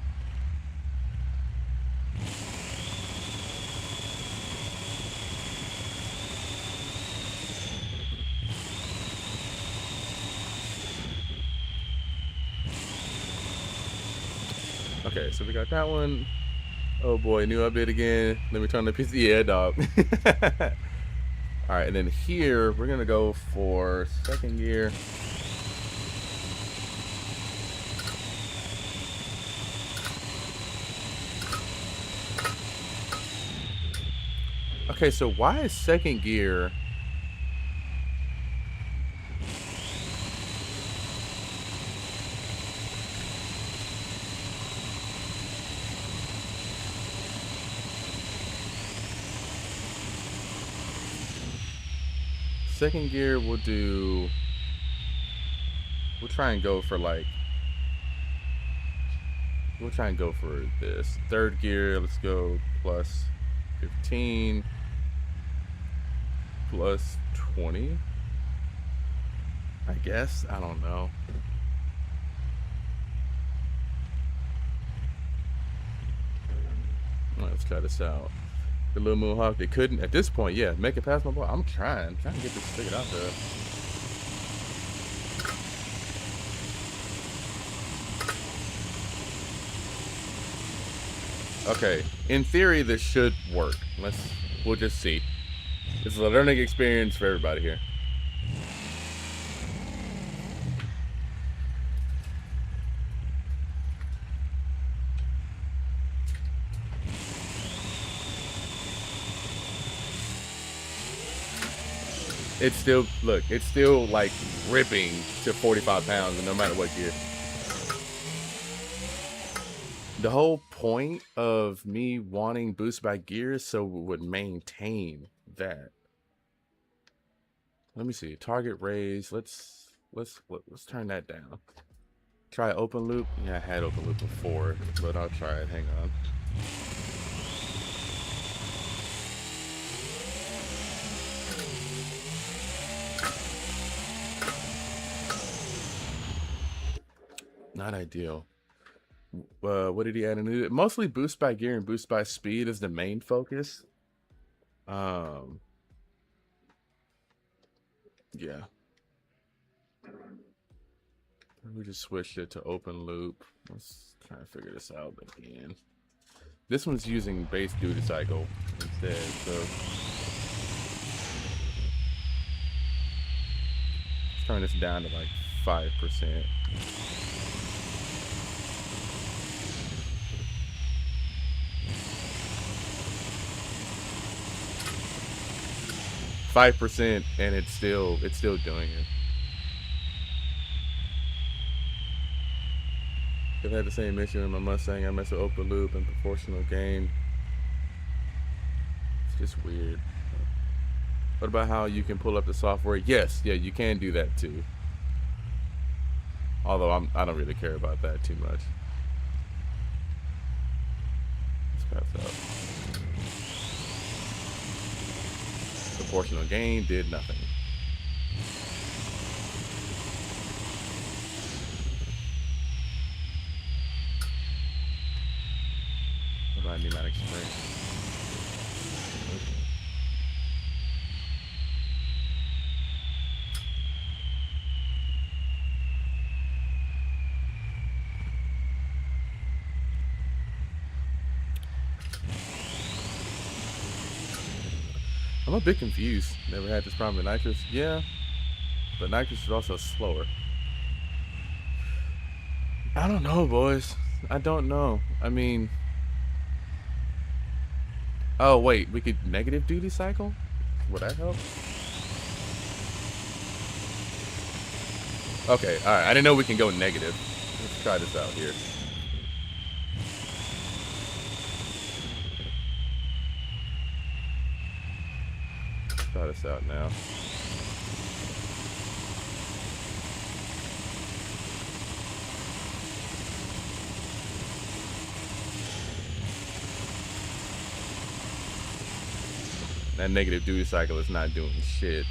Okay, so we got that one. Oh boy, new update again. Let me turn the PC. Yeah, dog. All right, and then here we're gonna go for second gear. Okay, so why is second gear? Second gear we'll do. We'll try and go for like. We'll try and go for this. Third gear, let's go plus 15. Plus 20. I guess. I don't know. Let's try this out. The little Moonhawk, they couldn't at this point. Yeah, make it past my ball. I'm trying to get this figured out there. Okay, in theory, this should work. We'll just see. It's a learning experience for everybody here. It's still, look, it's still like ripping to 45 pounds no matter what gear. The whole point of me wanting boost by gear is so we would maintain that. Let me see. Target raise. Let's turn that down. Try open loop. Yeah, I had open loop before, but I'll try it. Hang on. Not ideal. What did he add in it? Mostly boost by gear and boost by speed is the main focus. Yeah. We just switched it to open loop. Let's try to figure this out again. This one's using base duty cycle instead, so let's turn this down to like 5%. .5%, and it's still doing it. I've had the same issue in my Mustang. I mess with open loop and proportional gain. It's just weird. What about how you can pull up the software? Yes, yeah, you can do that too. Although I don't really care about that too much. Let's pass out. Proportional gain did nothing. What about pneumatic spring? I'm a bit confused. Never had this problem with nitrous. Yeah, but nitrous is also slower. I don't know, boys. I don't know. I mean, oh wait, we could negative duty cycle? Would that help? Okay, all right. I didn't know we can go negative. Let's try this out here. Try this out now. That negative duty cycle is not doing shit.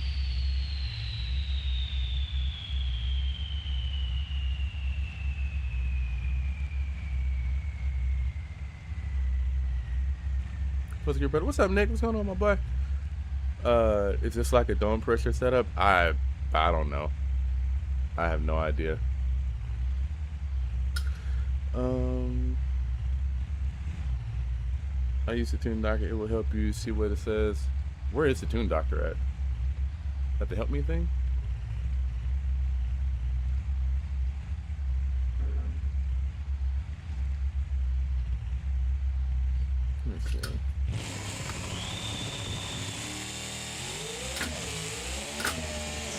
What's good, brother? What's up, Nick? What's going on, my boy? Is this like a dome pressure setup? I don't know. I have no idea. I use the Toon Doctor. It will help you see what it says. Where is the Toon Doctor at? At the help me thing? Let me see.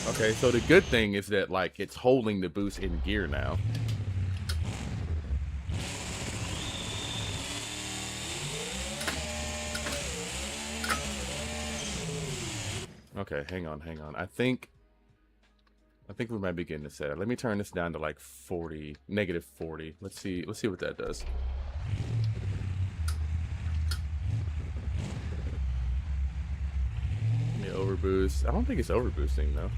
Okay, so the good thing is that like it's holding the boost in gear now. Okay, hang on. I think we might be getting this set. Let me turn this down to like 40, negative 40. Let's see what that does. Yeah, overboost. I don't think it's overboosting though.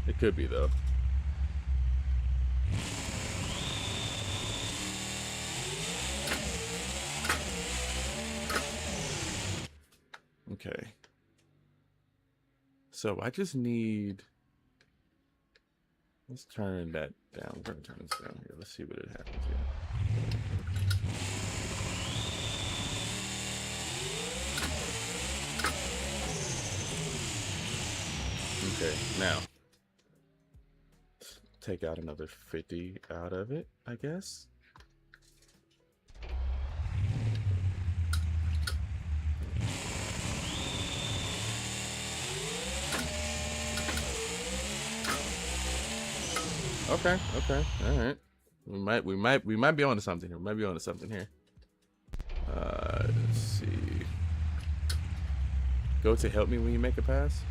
It could be though. Okay. So I just need. Let's turn that down. We're gonna turn this down here. Let's see what it happens here. Okay, now take out another 50 out of it, I guess. Okay, all right. We might be onto something here. Let's see. Go to help me when you make a pass.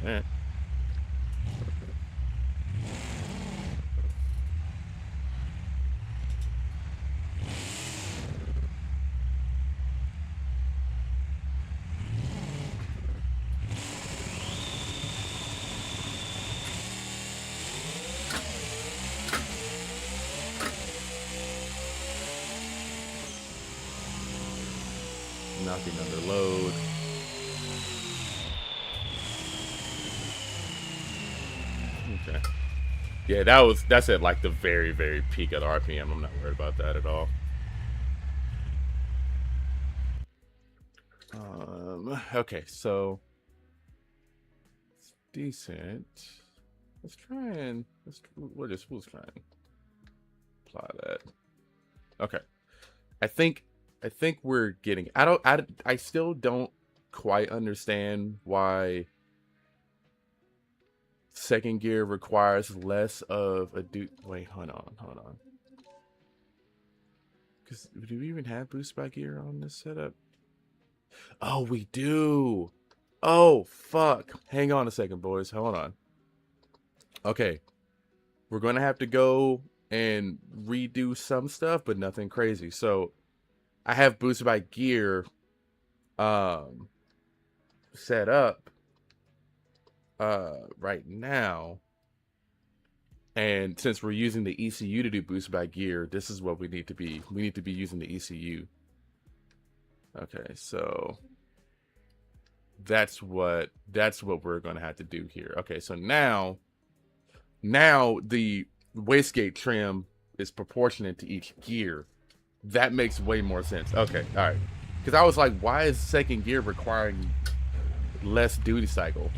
All right. Knocking under load. Okay. Yeah, that's at like the very, very peak of the RPM. I'm not worried about that at all. Okay, so it's decent. Let's try and we'll try and apply that. Okay. I think we're getting. I still don't quite understand why second gear requires less of a Wait, hold on. Because do we even have boost by gear on this setup? Oh, we do. Oh, fuck. Hang on a second, boys. Hold on. Okay. We're going to have to go and redo some stuff, but nothing crazy. So I have boost by gear set up right now. And since we're using the ECU to do boost by gear, this is what we need to be. We need to be using the ECU. Okay, so that's what we're going to have to do here. Okay, so now the wastegate trim is proportionate to each gear. That makes way more sense. Okay, all right. Because I was like, why is second gear requiring less duty cycle?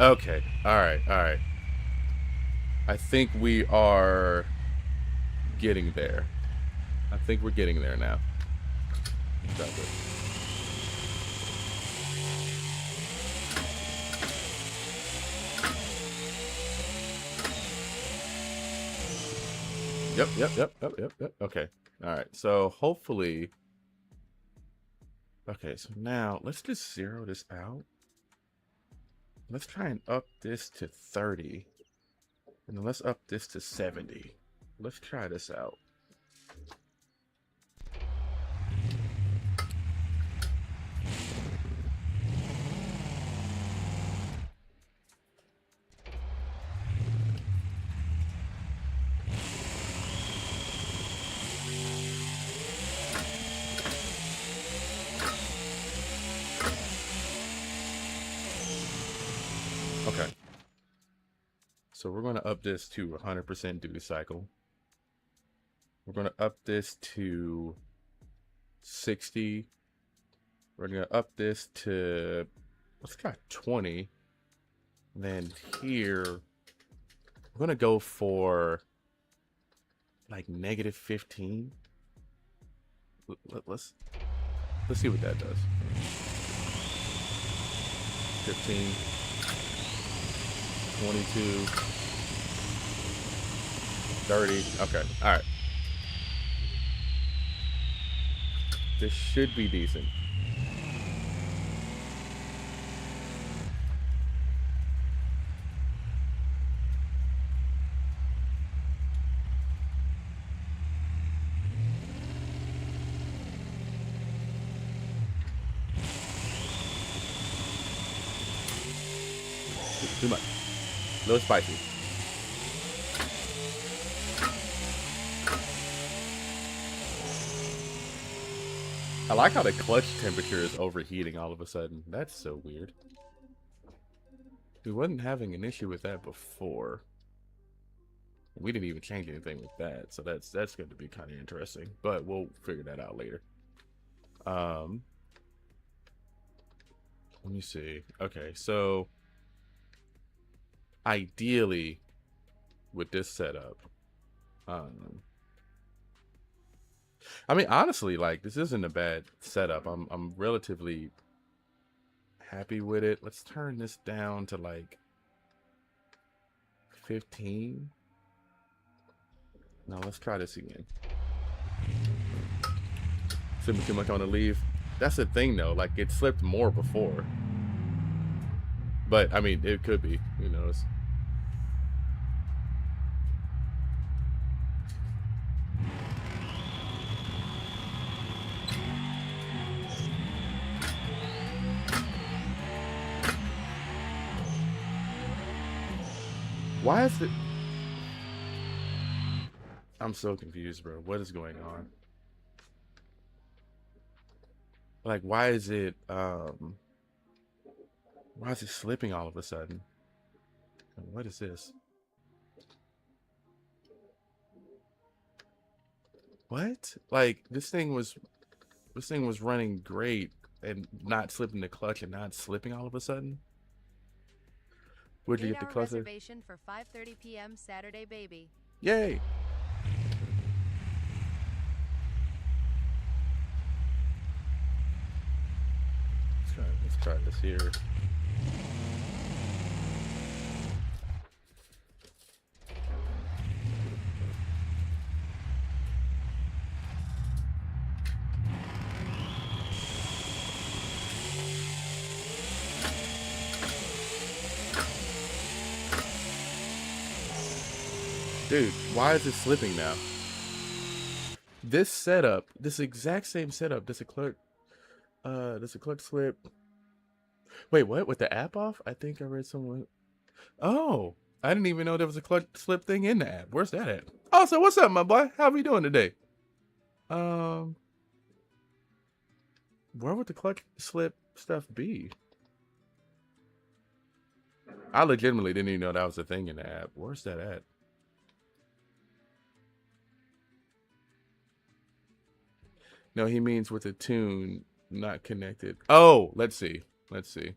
Okay, all right. I think we are getting there. I think we're getting there now. Exactly. Yep. Okay. All right. So hopefully. Okay. So now let's just zero this out. Let's try and up this to 30. And then let's up this to 70. Let's try this out. Okay. So we're going to up this to 100% duty cycle. We're going to up this to 60. We're going to up this to, let's got 20. Then here, we're going to go for like -15. Let's see what that does. 15, 22, 30. Okay, all right. This should be decent. Too much. A little spicy. I like how the clutch temperature is overheating all of a sudden. That's so weird. We wasn't having an issue with that before. We didn't even change anything with that, so that's going to be kind of interesting. But we'll figure that out later. Let me see. Okay, so ideally, with this setup, I mean, honestly, like this isn't a bad setup. I'm relatively happy with it. Let's turn this down to like 15. Now let's try this again. Slipping too much on the leaf. That's the thing though, like it slipped more before. But I mean, it could be, who knows. Why is it? I'm so confused, bro. What is going on? Like, why is it slipping all of a sudden? What is this? What? Like, this thing was running great and not slipping the clutch and not slipping all of a sudden. Where'd you get the clutch? Reservation for 5:30 p.m. Saturday, baby. Yay! Let's try this here. Dude, why is it slipping now? This setup, this exact same setup, does a clutch slip? Wait, what? With the app off? I think I read someone. Oh, I didn't even know there was a clutch slip thing in the app. Where's that at? Oh, so what's up, my boy? How are we doing today? Where would the clutch slip stuff be? I legitimately didn't even know that was a thing in the app. Where's that at? No, he means with the Toon not connected. Oh, let's see. Let's see.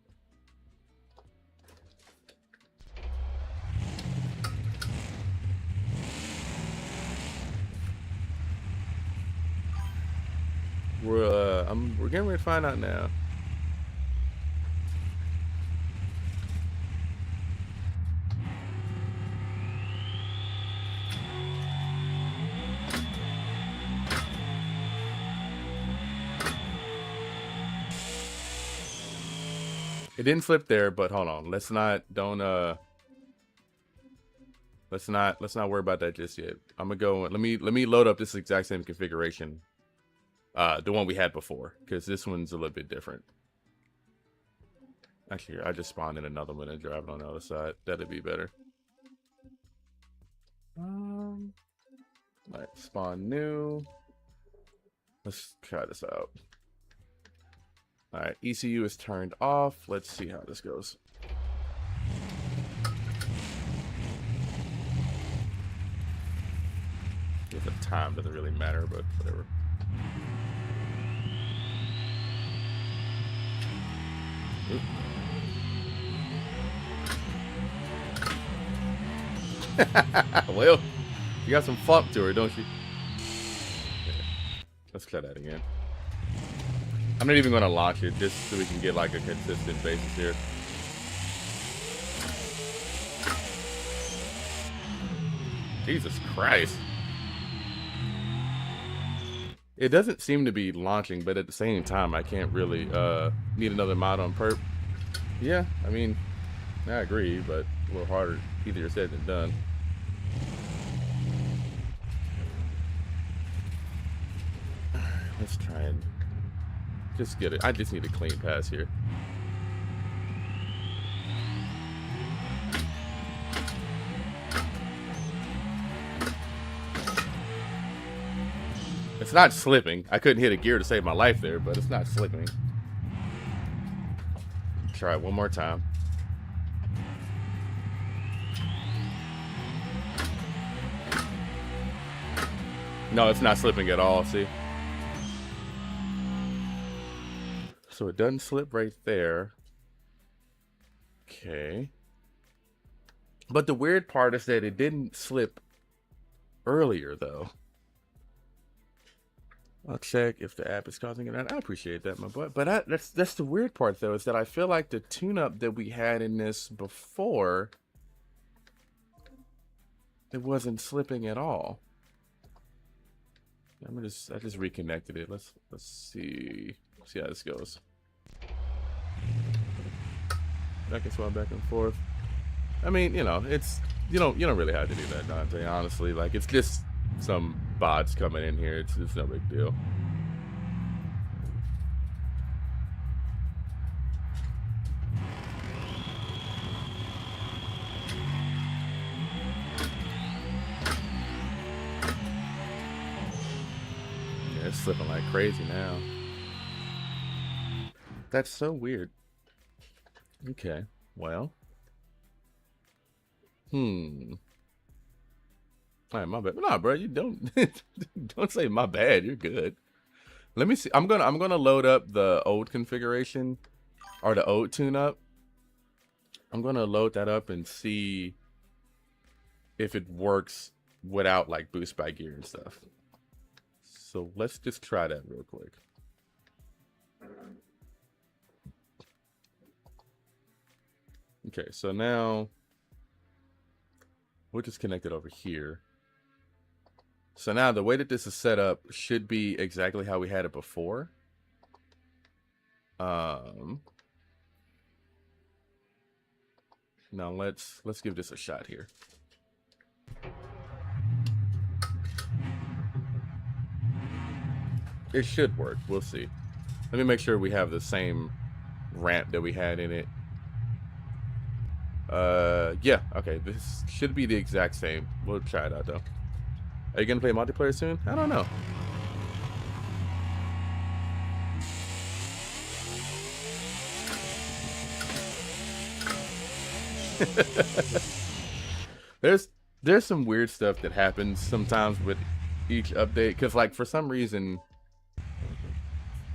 We're getting ready to find out now. It didn't flip there, but hold on. Let's not worry about that just yet. I'm gonna go. Let me load up this exact same configuration, the one we had before, because this one's a little bit different. Actually, I just spawned in another one and drive it on the other side. That'd be better. Alright, spawn new. Let's try this out. Alright, ECU is turned off. Let's see how this goes. time doesn't really matter, but whatever. Well, you got some funk to her, don't you? Yeah. Let's try that again. I'm not even going to launch it just so we can get like a consistent basis here. Jesus Christ. It doesn't seem to be launching, but at the same time, I can't really need another mod on perp. Yeah, I mean, I agree, but a little harder, easier said than done. Let's try and just get it. I just need a clean pass here. It's not slipping. I couldn't hit a gear to save my life there, but it's not slipping. Try it one more time. No, it's not slipping at all, see? So it doesn't slip right there. Okay. But the weird part is that it didn't slip earlier, though. I'll check if the app is causing it. I appreciate that, my boy. But that's the weird part, though, is that I feel like the tune-up that we had in this before, it wasn't slipping at all. I just reconnected it. Let's see how this goes. Back and swap back and forth. I mean, you know, it's you don't really have to do that, Dante. Honestly, like it's just some bots coming in here. It's no big deal. Yeah, it's slipping like crazy now. That's so weird. Okay, well. Alright, my bad. Nah, bro, you don't don't say my bad. You're good. Let me see. I'm gonna load up the old configuration or the old tune-up. I'm gonna load that up and see if it works without like boost by gear and stuff. So let's just try that real quick. Okay, so now we'll just connect it over here. So now the way that this is set up should be exactly how we had it before. Now let's give this a shot here. It should work. We'll see. Let me make sure we have the same ramp that we had in it. Yeah, okay, this should be the exact same. We'll try it out though. Are you gonna play multiplayer soon? I don't know. There's some weird stuff that happens sometimes with each update, because like for some reason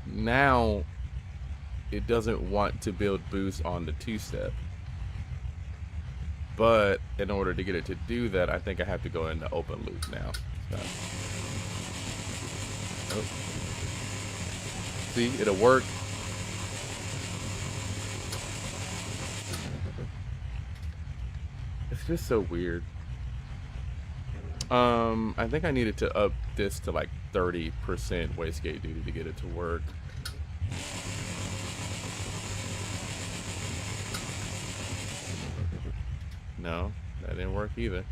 now it doesn't want to build boost on the two-step. But in order to get it to do that, I think I have to go into open loop now. So. Oh. See, it'll work. It's just so weird. I think I needed to up this to like 30% wastegate duty to get it to work. No, that didn't work either.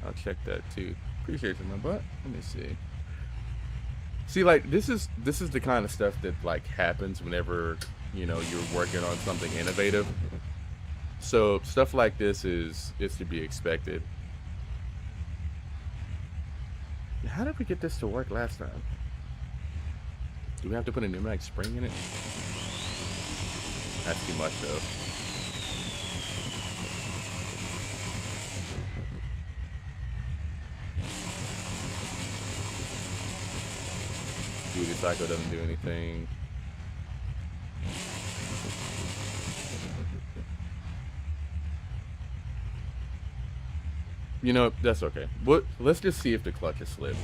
I'll check that too. Appreciate you, my butt. Let me see. See, like this is the kind of stuff that like happens whenever you're working on something innovative. So stuff like this is to be expected. How did we get this to work last time? Do we have to put a pneumatic spring in it? That's too much though. Psycho doesn't do anything. You know, that's okay. Let's just see if the clutch is slipped.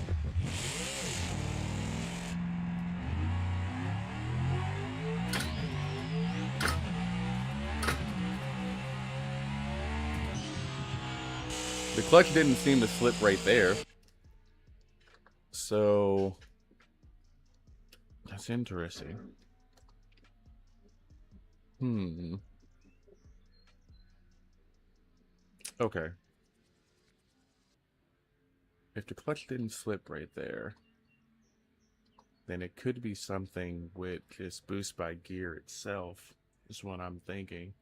The clutch didn't seem to slip right there. So that's interesting. Okay. If the clutch didn't slip right there, then it could be something with this boost by gear itself, is what I'm thinking.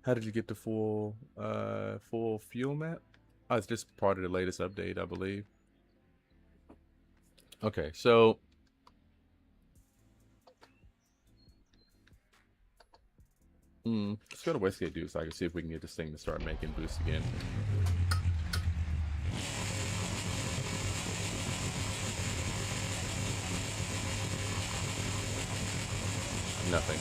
How did you get the full fuel map? Oh, it's just part of the latest update, I believe. Okay, so let's go to Westgate Dude so I can see if we can get this thing to start making boosts again. Nothing.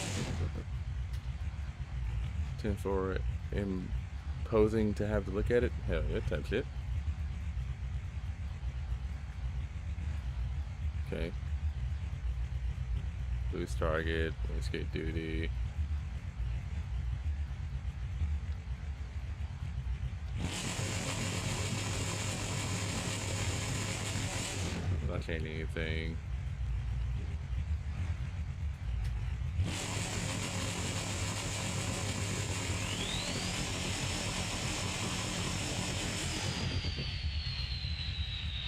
10 for imposing to have to look at it. Hell yeah, type shit. Okay. Boost target, Westgate duty. Not changing anything.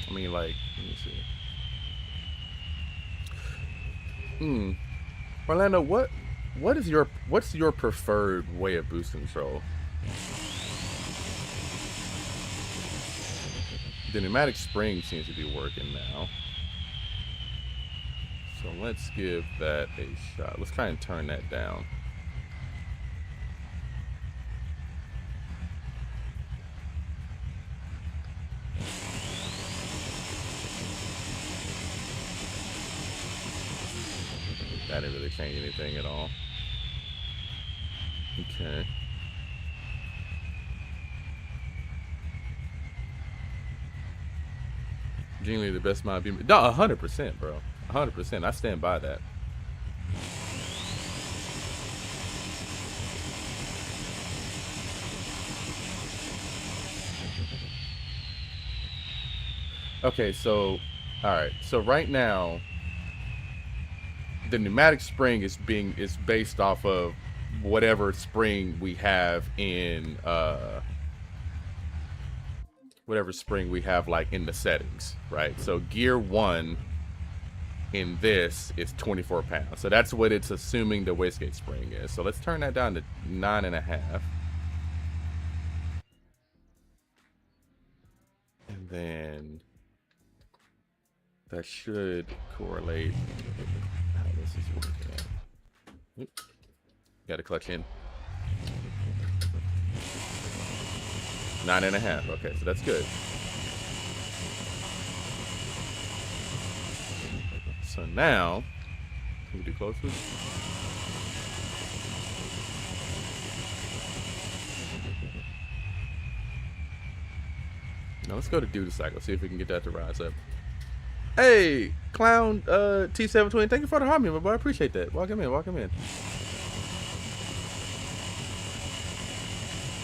I mean, like, let me see. Orlando, what's your preferred way of boost control? The pneumatic spring seems to be working now. So let's give that a shot. Let's try and turn that down. That didn't really change anything at all. Okay. Genuinely the best mod beam. No, 100%, bro. 100%. I stand by that. Okay, so, all right. So right now, the pneumatic spring is based off of whatever spring we have in whatever spring we have like in the settings, right? So gear 1 in this is 24 pounds. So that's what it's assuming the wastegate spring is. So let's turn that down to 9.5. And then that should correlate how this is working out. Got to clutch in. 9.5. Okay, so that's good. So now, can we do close loop? Now let's go to Duty Cycle, see if we can get that to rise up. Hey, Clown T720, thank you for the hobby, my boy. I appreciate that. Welcome in, welcome in.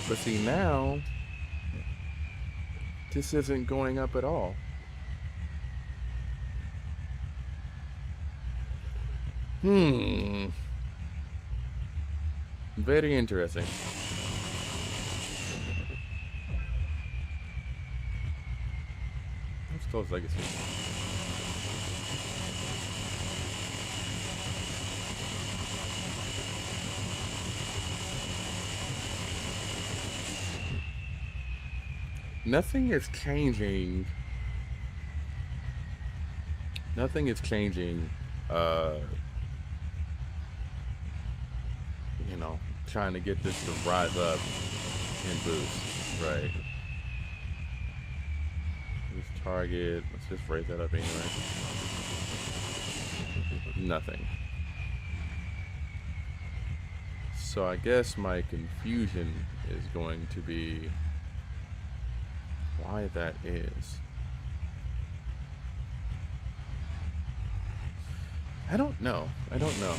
But see, now, this isn't going up at all. Very interesting. Let's close Legacy. Nothing is changing. Nothing is changing. You know, trying to get this to rise up and boost, right? target. Let's just raise that up anyway. Nothing. So I guess my confusion is going to be why that is. I don't know. I don't know.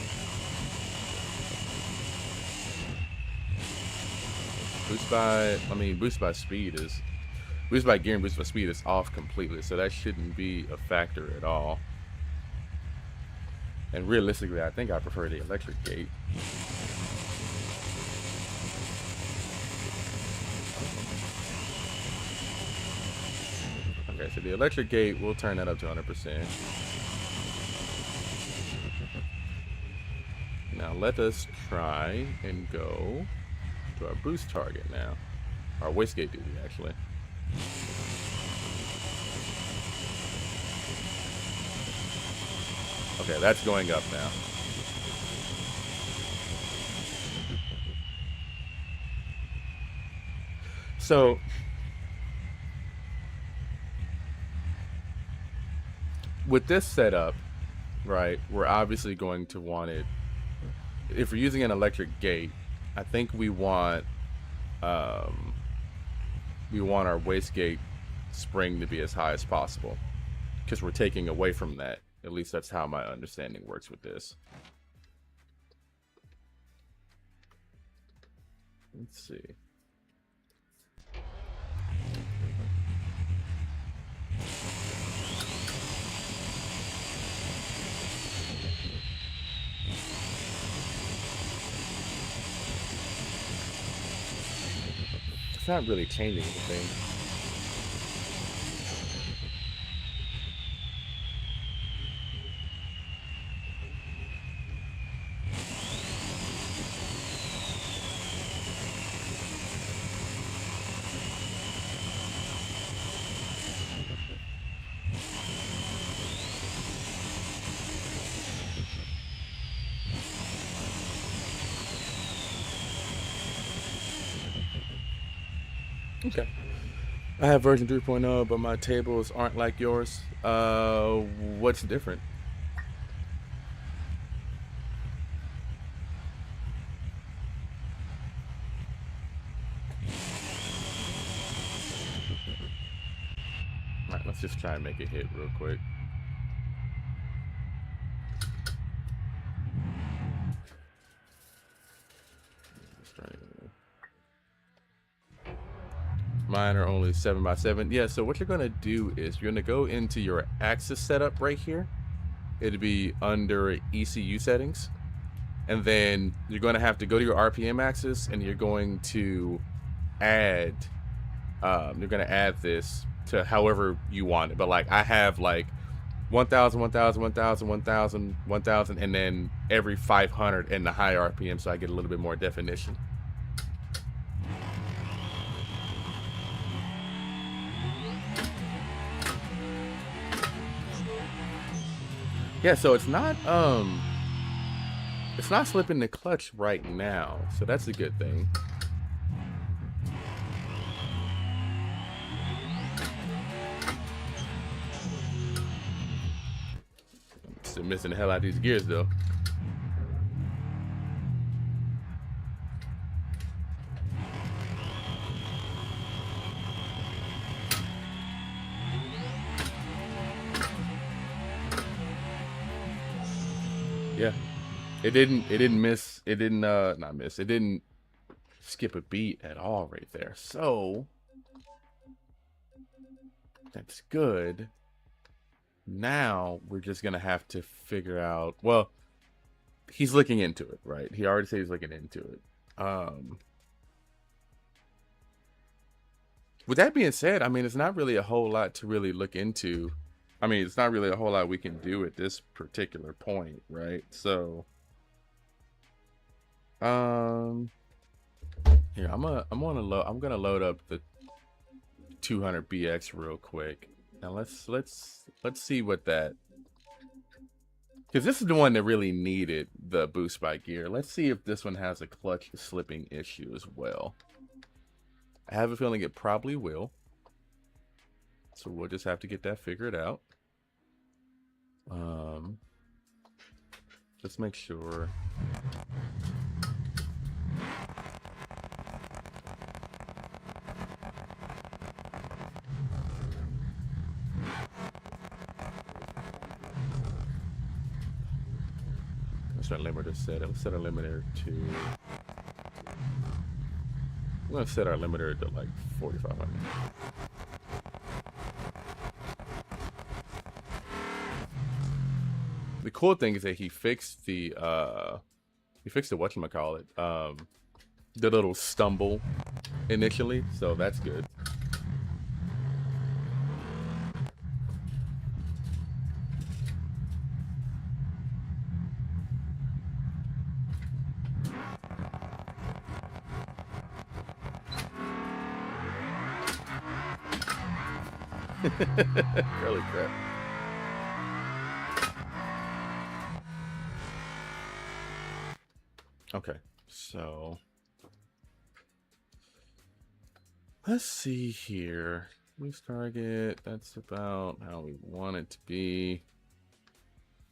Boost by speed is, boost by gear and boost by speed is off completely, so that shouldn't be a factor at all. And realistically, I think I prefer the electric gate. Okay, so the electric gate, we'll turn that up to 100%. Now let us try and go to our boost target now. Our wastegate duty, actually. Okay, that's going up now. So with this setup, right, we're obviously going to want it. If we're using an electric gate, I think we want our wastegate spring to be as high as possible, because we're taking away from that. At least that's how my understanding works with this. Let's see. It's not really changing anything. Okay. I have version 3.0, but my tables aren't like yours. What's different? Alright, let's just try and make it hit real quick. Mine are only 7x7. Yeah, so what you're going to do is you're going to go into your axis setup right here. It'll be under ECU settings. And then you're going to have to go to your RPM axis, and you're going to add this to however you want it. But like I have like 1,000, 1,000, 1,000, 1,000, 1,000, and then every 500 in the high RPM, so I get a little bit more definition. Yeah, so it's not slipping the clutch right now, so that's a good thing. Still missing the hell out of these gears though. Yeah. It didn't miss. It didn't not miss. It didn't skip a beat at all right there. So that's good. Now we're just gonna have to figure out, well, he's looking into it, right? He already said he's looking into it. With that being said, I mean, it's not really a whole lot to really look into. I mean, it's not really a whole lot we can do at this particular point, right? So, here, I'm gonna load up the 200BX real quick, and let's see what that, because this is the one that really needed the boost by gear. Let's see if this one has a clutch slipping issue as well. I have a feeling it probably will. So we'll just have to get that figured out. Let's make sure. Let's our limiter set. Let's set our limiter to. I'm gonna set our limiter to like 4,500. The cool thing is that he fixed the whatchamacallit, the little stumble initially, so that's good. Really crap. Okay, so let's see here. Boost target, that's about how we want it to be.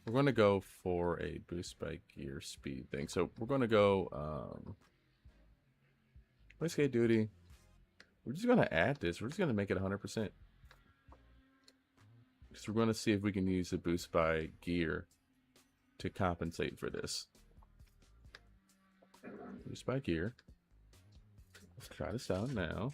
We're going to go for a boost by gear speed thing. So we're going to go wastegate duty. We're just going to add this. We're just going to make it 100%. So we're going to see if we can use the boost by gear to compensate for this. Boost by gear. Let's try this out now.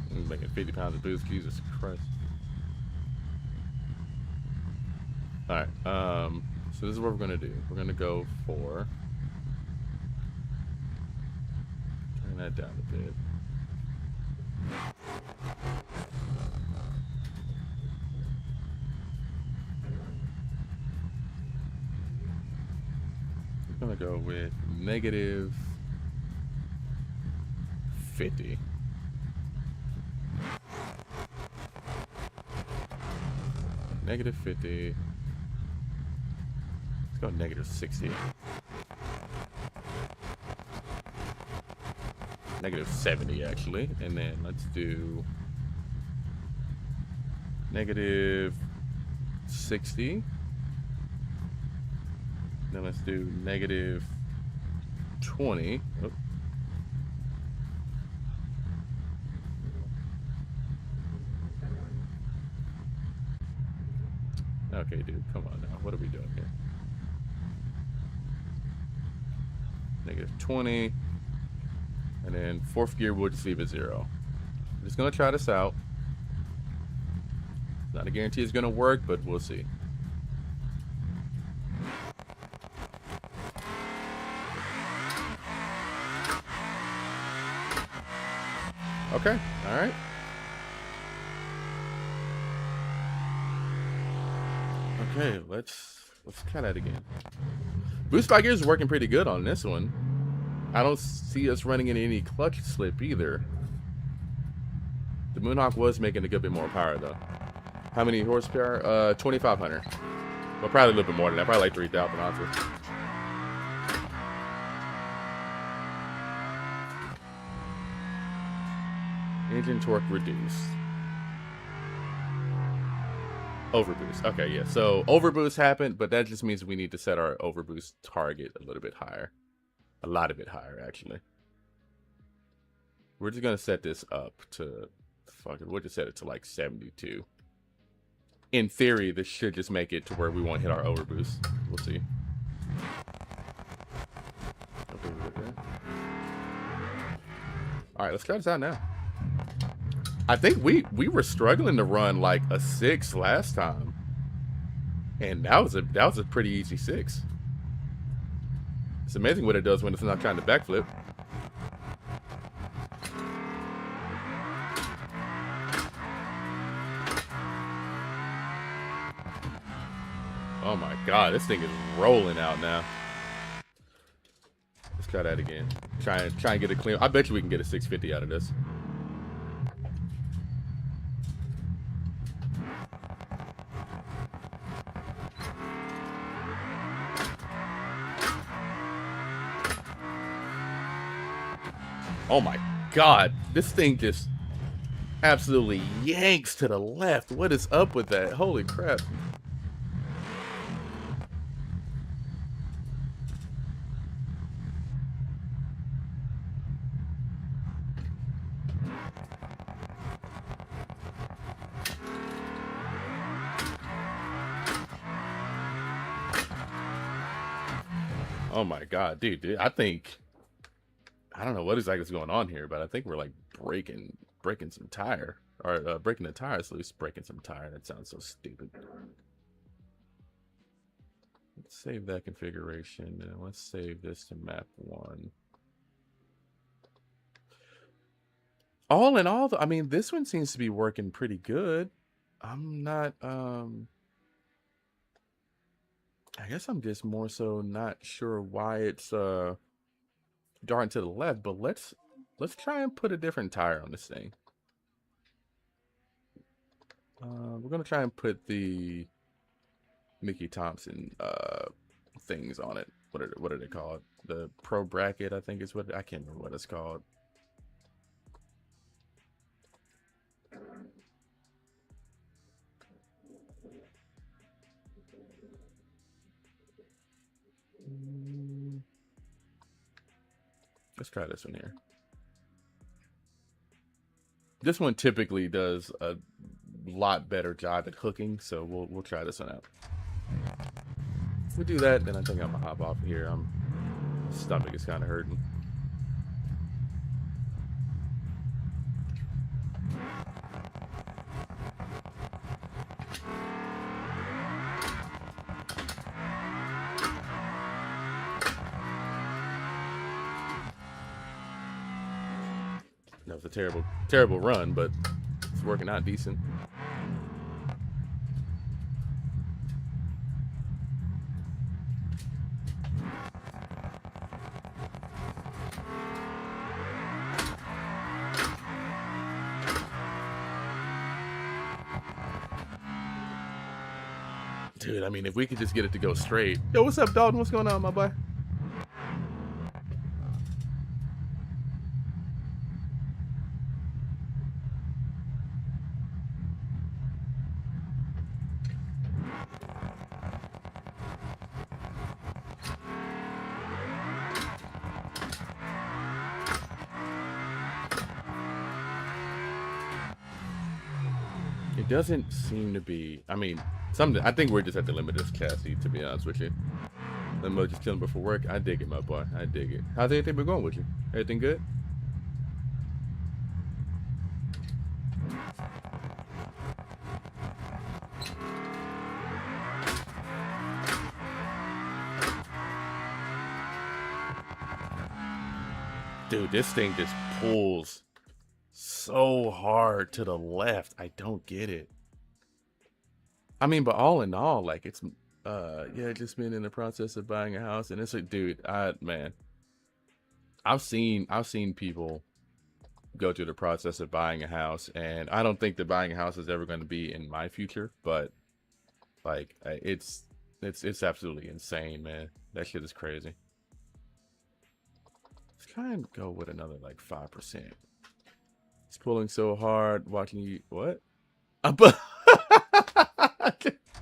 I'm making 50 pounds of boost. Jesus Christ. Alright, so this is what we're going to do. We're going to go for... Turn that down a bit. We're going to go with negative 50. Negative 50. Let's go negative 60. Negative 70, actually. And then let's do negative 60. Then let's do negative 20. Oh. Okay, dude, come on now. What are we doing here? Negative 20. And then fourth gear, we'll just leave it 0. I'm just going to try this out. Not a guarantee it's going to work, but we'll see. Okay, all right. Okay, let's try that again. Boost by gear is working pretty good on this one. I don't see us running into any clutch slip either. The Moonhawk was making a good bit more power though. How many horsepower? 2,500. Well, probably a little bit more than that. Probably like 3,000 honestly. Engine torque reduced. Overboost. Okay, yeah. So overboost happened, but that just means we need to set our overboost target a little bit higher. A lot of it higher, actually. We're just gonna set this up to fuck it. We'll just set it to like 72. In theory, this should just make it to where we won't hit our overboost. We'll see. Okay. All right, let's try this out now. I think we were struggling to run like a 6 last time, and that was a pretty easy 6. It's amazing what it does when it's not trying to backflip. Oh my god, this thing is rolling out now. Let's try that again. Try and get a clean. I bet you we can get a 650 out of this. Oh my god, this thing just absolutely yanks to the left. What is up with that? Holy crap. Oh my god, dude, I think I don't know what exactly is going on here, but I think we're like breaking some tire, or breaking the tires loose. Breaking some tire. That sounds so stupid. Let's save that configuration and let's save this to map 1. All in all, I mean, this one seems to be working pretty good. I'm not I guess I'm just more so not sure why it's darting to the left, but let's try and put a different tire on this thing. We're gonna try and put the Mickey Thompson things on it. What are they called? The Pro Bracket, I think is what, I can't remember what it's called. Let's try this one here. This one typically does a lot better job at hooking, so we'll try this one out. If we do that, then I think I'm gonna hop off here. Stomach is kind of hurting. That was a terrible run, but it's working out decent. Dude, I mean, if we could just get it to go straight. Yo, what's up, Dalton? What's going on, my boy? It doesn't seem to be. I mean, I think we're just at the limit of this chassis, to be honest with you. The mode just chilling before work. I dig it, my boy. I dig it. How's everything been going with you? Everything good? Dude, this thing just pulls so hard to the left. I don't get it. I mean, but all in all, like, it's yeah, just been in the process of buying a house, and it's like, dude, man, I've seen people go through the process of buying a house, and I don't think that buying a house is ever going to be in my future, but like, it's absolutely insane, man. That shit is crazy. Let's try and go with another like 5%. It's pulling so hard watching you. What?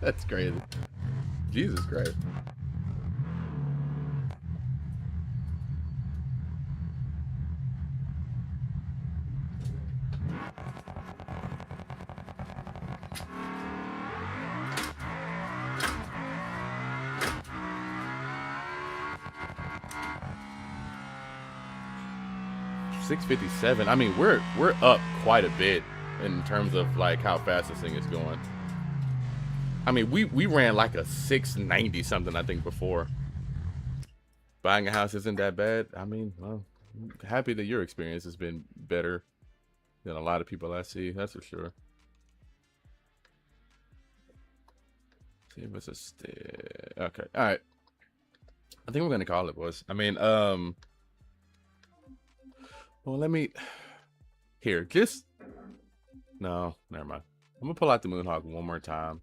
That's crazy. Jesus Christ. $657. I mean, we're up quite a bit in terms of like how fast this thing is going. I mean, we ran like a 690 something, I think, before. Buying a house isn't that bad. I mean, well, I'm happy that your experience has been better than a lot of people I see. That's for sure. See if it's a okay. All right. I think we're gonna call it, boys. I mean, well, let me here. Just no, never mind. I'm gonna pull out the Moonhawk one more time,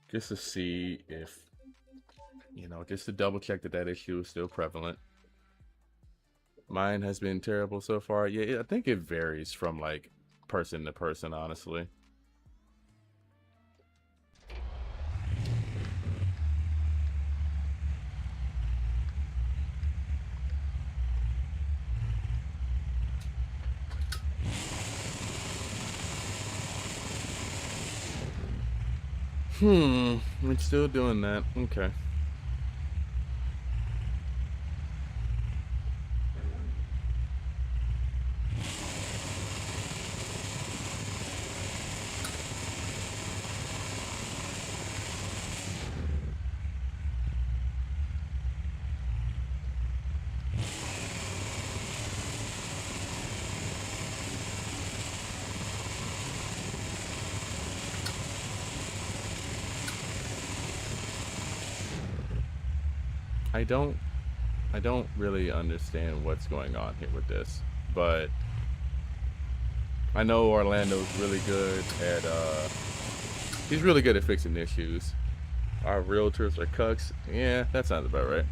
just to see if, you know, just to double check that issue is still prevalent. Mine has been terrible so far. Yeah, I think it varies from like person to person, honestly. It's still doing that. Okay. I don't I don't really understand what's going on here with this, but I know Orlando's really good at he's really good at fixing issues. Our realtors are cucks. Yeah, that sounds about right.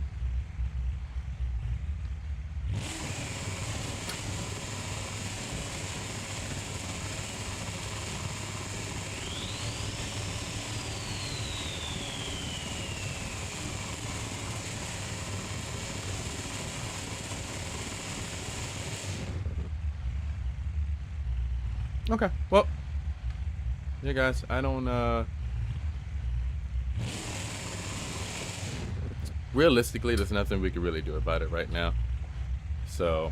Okay. Well, yeah guys, I don't realistically there's nothing we can really do about it right now. So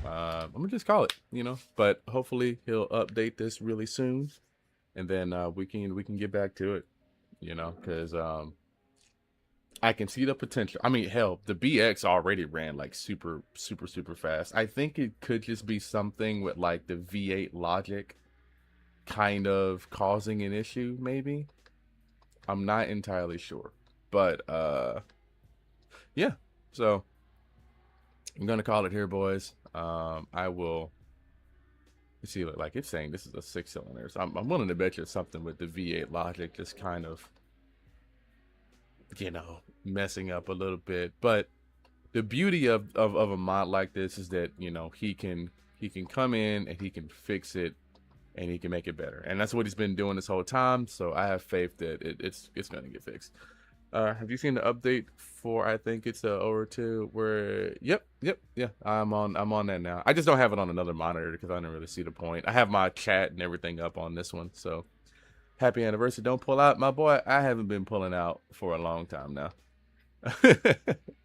I'm gonna just call it, you know. But hopefully he'll update this really soon, and then we can get back to it, you know, because I can see the potential. I mean, hell, the BX already ran like super, super, super fast. I think it could just be something with like the V8 logic kind of causing an issue, maybe. I'm not entirely sure. But yeah. So I'm gonna call it here, boys. I will see like it's saying this is a 6-cylinder. So I'm willing to bet you something with the V8 logic just kind of, you know, messing up a little bit. But the beauty of a mod like this is that, you know, he can come in and he can fix it and he can make it better, and that's what he's been doing this whole time. So I have faith that it's gonna get fixed. Have you seen the update for, I think it's over to where, yep, yeah, I'm on that now. I just don't have it on another monitor because I didn't really see the point. I have my chat and everything up on this one. So happy anniversary. Don't pull out, my boy. I haven't been pulling out for a long time now.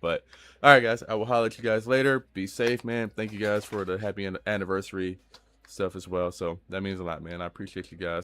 But all right guys, I will holler at you guys later. Be safe, man. Thank you guys for the happy anniversary stuff as well. So that means a lot, man. I appreciate you guys.